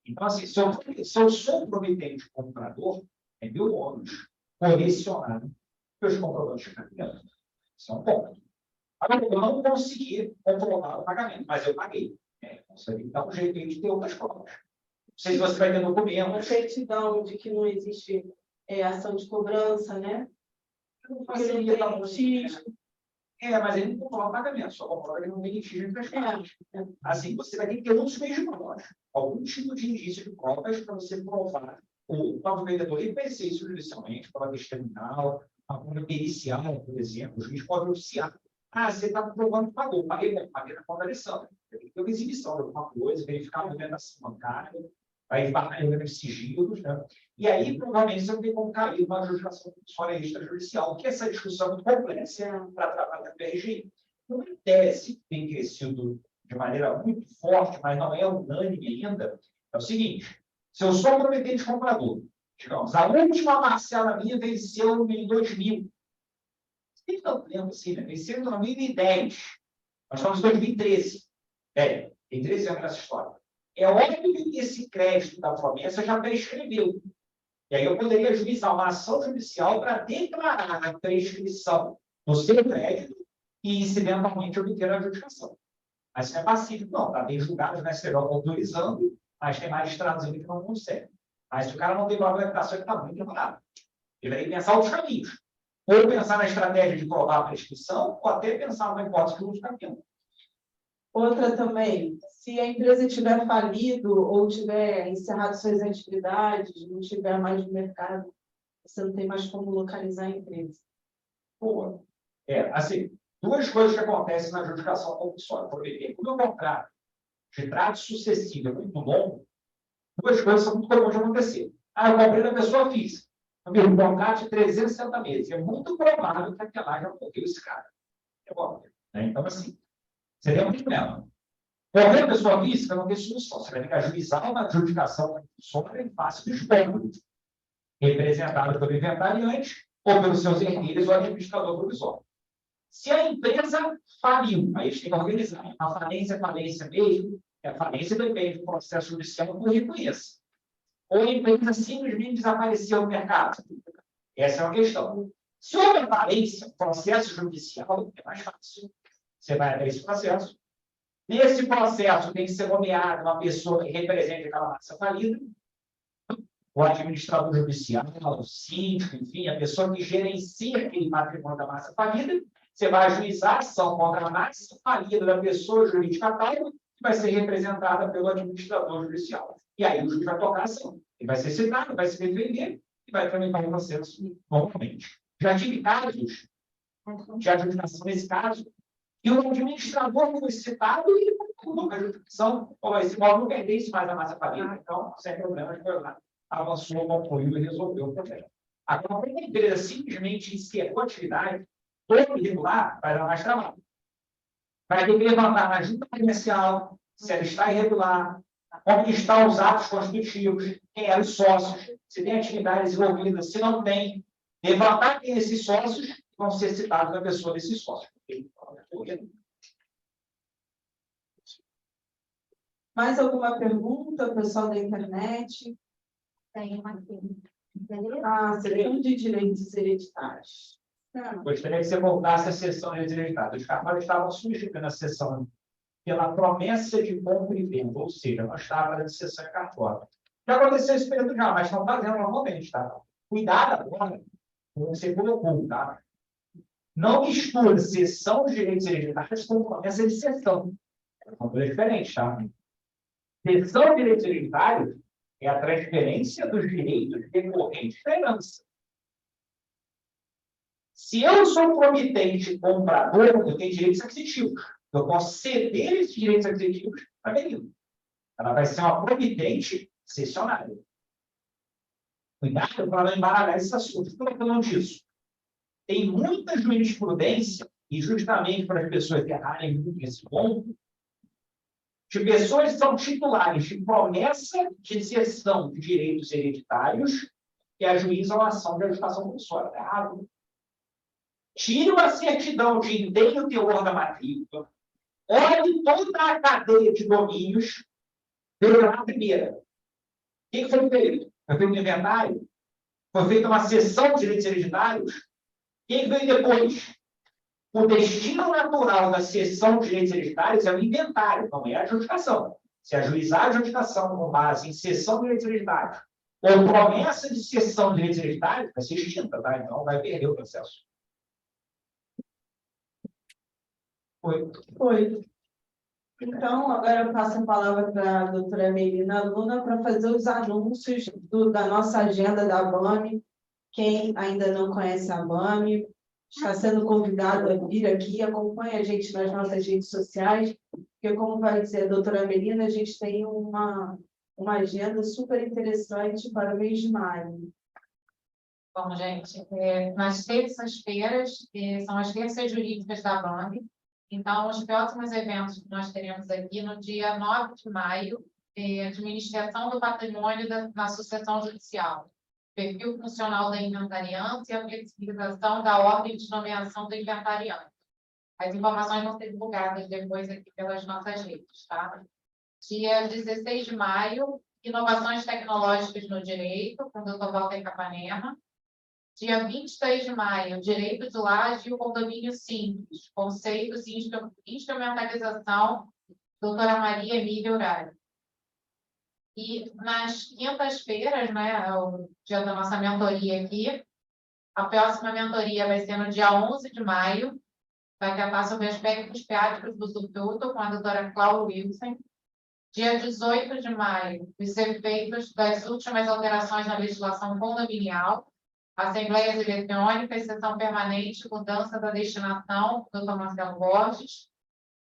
Então, assim, se eu sou promitente comprador, é meu ônus colecionar os comprovantes de pagamento. Isso é um ponto. Agora, eu não consegui comprovar o pagamento, mas eu paguei. Você tem que dar um jeito de ter outras provas. Não sei se você vai ter Uma documentos. certidão de que não existe ação de cobrança, né? Porque não Facilita tem muito. litígio. Mas ele não comprova o pagamento, só comprova que não tem litígio entre as partes. Assim, você vai ter que ter outros meios de prova. Algum tipo de indício de provas para você provar. O próprio vendedor reconhecer isso judicialmente, prova testemunhal, a prova pericial, por exemplo, o juiz pode oficiar. Você está provando que pagou, paguei na conversão. Tem que ter uma exibição de alguma coisa, verificar a movimentação bancária, vai barrar os sigilos, né? E aí, provavelmente, você não tem como cair uma adjudicação compulsória extrajudicial, que essa discussão é muito complexa para trabalhar com o PRGI. Uma tese que tem crescido de maneira muito forte, mas não é unânime ainda, é o seguinte: se eu sou prometente comprador, digamos, a última parcela minha venceu em 2000. Tem tanto tempo assim, né? Venceu em 2010. Nós estamos em 2013. Tem 13 anos nessa história. É óbvio que esse crédito da promessa já prescreveu. E aí eu poderia ajuizar uma ação judicial para declarar a prescrição do seu crédito e, incidentalmente, obter a adjudicação. Mas isso não é pacífico, não. Tá? Tem julgados na STJ autorizando, mas tem magistrados ainda que não conseguem. Mas se o cara não tem regulamentação, ele está muito demorado. Ele vai pensar outros caminhos. Ou pensar na estratégia de provar a prescrição, ou até pensar numa hipótese de uso campeão. Outra também, se a empresa tiver falido ou tiver encerrado suas atividades, não tiver mais no mercado, você não tem mais como localizar a empresa. Boa. Assim, 2 coisas que acontecem na adjudicação compulsória. Por exemplo, quando eu contrato de trato sucessivo é muito longo, 2 coisas são muito comuns de acontecer. Eu comprei da pessoa física. Um contrato de 360 meses. É muito provável que aquela já morreu esse cara. É óbvio. Né? Então, assim, seria um problema. Qualquer pessoa física não tem solução. Você vai ter que ajuizar uma adjudicação compulsória em face dos bônus, representada pelo inventariante ou pelos seus herdeiros ou administrador provisório. Se a empresa faliu, aí a gente tem que organizar. A falência é falência mesmo. A falência depende do processo judicial que eu reconheça. Ou a empresa simplesmente desapareceu do mercado. Essa é uma questão. Se houver falência, processo judicial é mais fácil. Você vai até esse processo. Nesse processo tem que ser nomeada uma pessoa que represente aquela massa falida, o administrador judicial, o síndico, enfim, a pessoa que gerencia aquele patrimônio da massa falida. Você vai ajuizar a ação contra a massa falida da pessoa jurídica tal, que vai ser representada pelo administrador judicial. E aí o juiz vai tocar a ação. Ele vai ser citado, vai se defender e vai tramitar o processo normalmente. Já tive casos de adjudicação nesse caso, e o administrador foi citado e ele concluiu a adjudicação. Esse imóvel não pertence mais à massa falida, então, sem problema, foi lá, avançou, concluiu e resolveu o problema. Agora, quando a empresa simplesmente encerrou a atividade, todo irregular vai dar mais trabalho. Vai ter que levantar na junta comercial se ela está irregular, como estão os atos constitutivos, quem eram os sócios, se tem atividades envolvidas, se não tem, levantar quem esses sócios vão ser citados na pessoa desses sócios. Mais alguma pergunta, pessoal da internet? Tem uma aqui. Sessão de direitos hereditários. Gostaria que você voltasse à sessão hereditária. Os cartórios estavam substituindo a sessão pela promessa de compra e venda, ou seja, nós estávamos na sessão de cartório. Já aconteceu esse período já, mas estão fazendo normalmente, tá? Cuidado agora, como você colocou, tá? Não mistura sessão de direitos hereditários com promessa de sessão. É uma coisa diferente, tá? Sessão de direitos hereditários é a transferência dos direitos decorrentes da herança. Se eu sou promitente comprador, eu tenho direitos aquisitivos. Eu posso ceder esses direitos aquisitivos para a menina. Ela vai ser uma promitente cessionária. Cuidado para não embaralhar esse assunto. Estou falando disso. Tem muita jurisprudência, e justamente para as pessoas errarem muito nesse ponto, de pessoas que são titulares de promessa de cessão de direitos hereditários que ajuizam a ação de ajustação compulsória. Está errado. Tire a certidão de empenho e teor da matrícula. Olhe toda a cadeia de domínios. Veja lá a primeira. O que foi feito? Foi feito um inventário? Foi feita uma cessão de direitos hereditários? O que veio depois? O destino natural da cessão de direitos hereditários é o inventário, não é a adjudicação. Se ajuizar a adjudicação com base em cessão de direitos hereditários ou promessa de cessão de direitos hereditários, vai ser extinta, tá? Então vai perder o processo. Foi. Então, agora eu passo a palavra para a doutora Melina Luna para fazer os anúncios da nossa agenda da ABAME. Quem ainda não conhece a ABAME, está sendo convidado a vir aqui, acompanhe a gente nas nossas redes sociais, porque, como vai dizer a doutora Melina, a gente tem uma agenda super interessante para o mês de maio. Bom, gente, nas terças-feiras, são as terças jurídicas da ABAME. Então, os próximos eventos que nós teremos aqui no dia 9 de maio, administração do patrimônio na sucessão judicial, perfil funcional da inventariante e a flexibilização da ordem de nomeação do inventariante. As informações vão ser divulgadas depois aqui pelas nossas redes, tá? Dia 16 de maio, inovações tecnológicas no direito, com o Dr. Walter Capanema. Dia 26 de maio, direito de laje e o condomínio simples, conceitos e instrumentalização, doutora Maria Emília Urari. E nas quintas-feiras, né, o dia da nossa mentoria aqui, a próxima mentoria vai ser no dia 11 de maio, vai tratar sobre aspectos práticos do usufruto com a doutora Cláudia Wilson. Dia 18 de maio, os efeitos das últimas alterações na legislação condominial, assembleias eletrônicas, sessão permanente, mudança da destinação, doutor Marcelo Borges.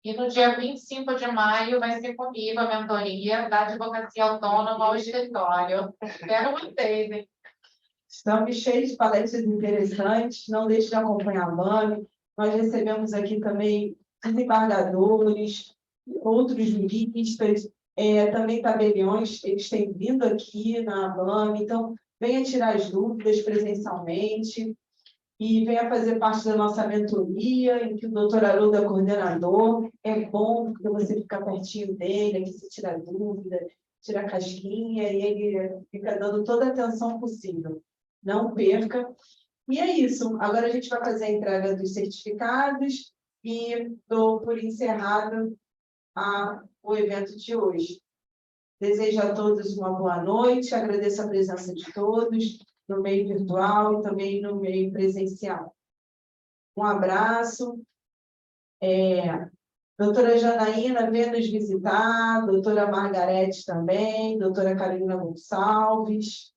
E no dia 25 de maio vai ser comigo a mentoria da advocacia autônoma ao escritório. Espero vocês, hein? Estamos cheios de palestras interessantes, não deixe de acompanhar a ABAME. Nós recebemos aqui também desembargadores, outros juristas, também tabeliões, eles têm vindo aqui na ABAME, então venha tirar as dúvidas presencialmente e venha fazer parte da nossa mentoria, em que o doutor Haroldo é coordenador. É bom porque você fica pertinho dele, aqui você tira dúvida, tira a casquinha, e ele fica dando toda a atenção possível. Não perca. E é isso. Agora a gente vai fazer a entrega dos certificados e dou por encerrado o evento de hoje. Desejo a todos uma boa noite, agradeço a presença de todos no meio virtual e também no meio presencial. Um abraço. Doutora Janaína vem nos visitar, doutora Margarete também, doutora Carolina Gonçalves,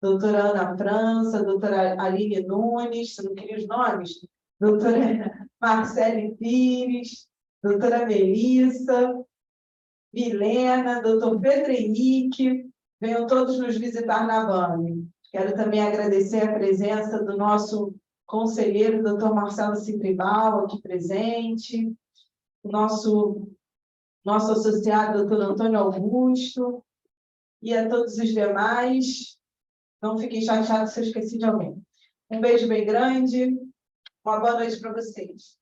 doutora Ana França, doutora Aline Nunes, você não queria os nomes? Doutora Marcele Pires, doutora Melissa, Milena, doutor Pedro Henrique, venham todos nos visitar na ABAME. Quero também agradecer a presença do nosso conselheiro, doutor Marcelo Cipribal, aqui presente, o nosso associado, doutor Antônio Augusto, e a todos os demais. Não fiquem chateados se eu esqueci de alguém. Um beijo bem grande, uma boa noite para vocês.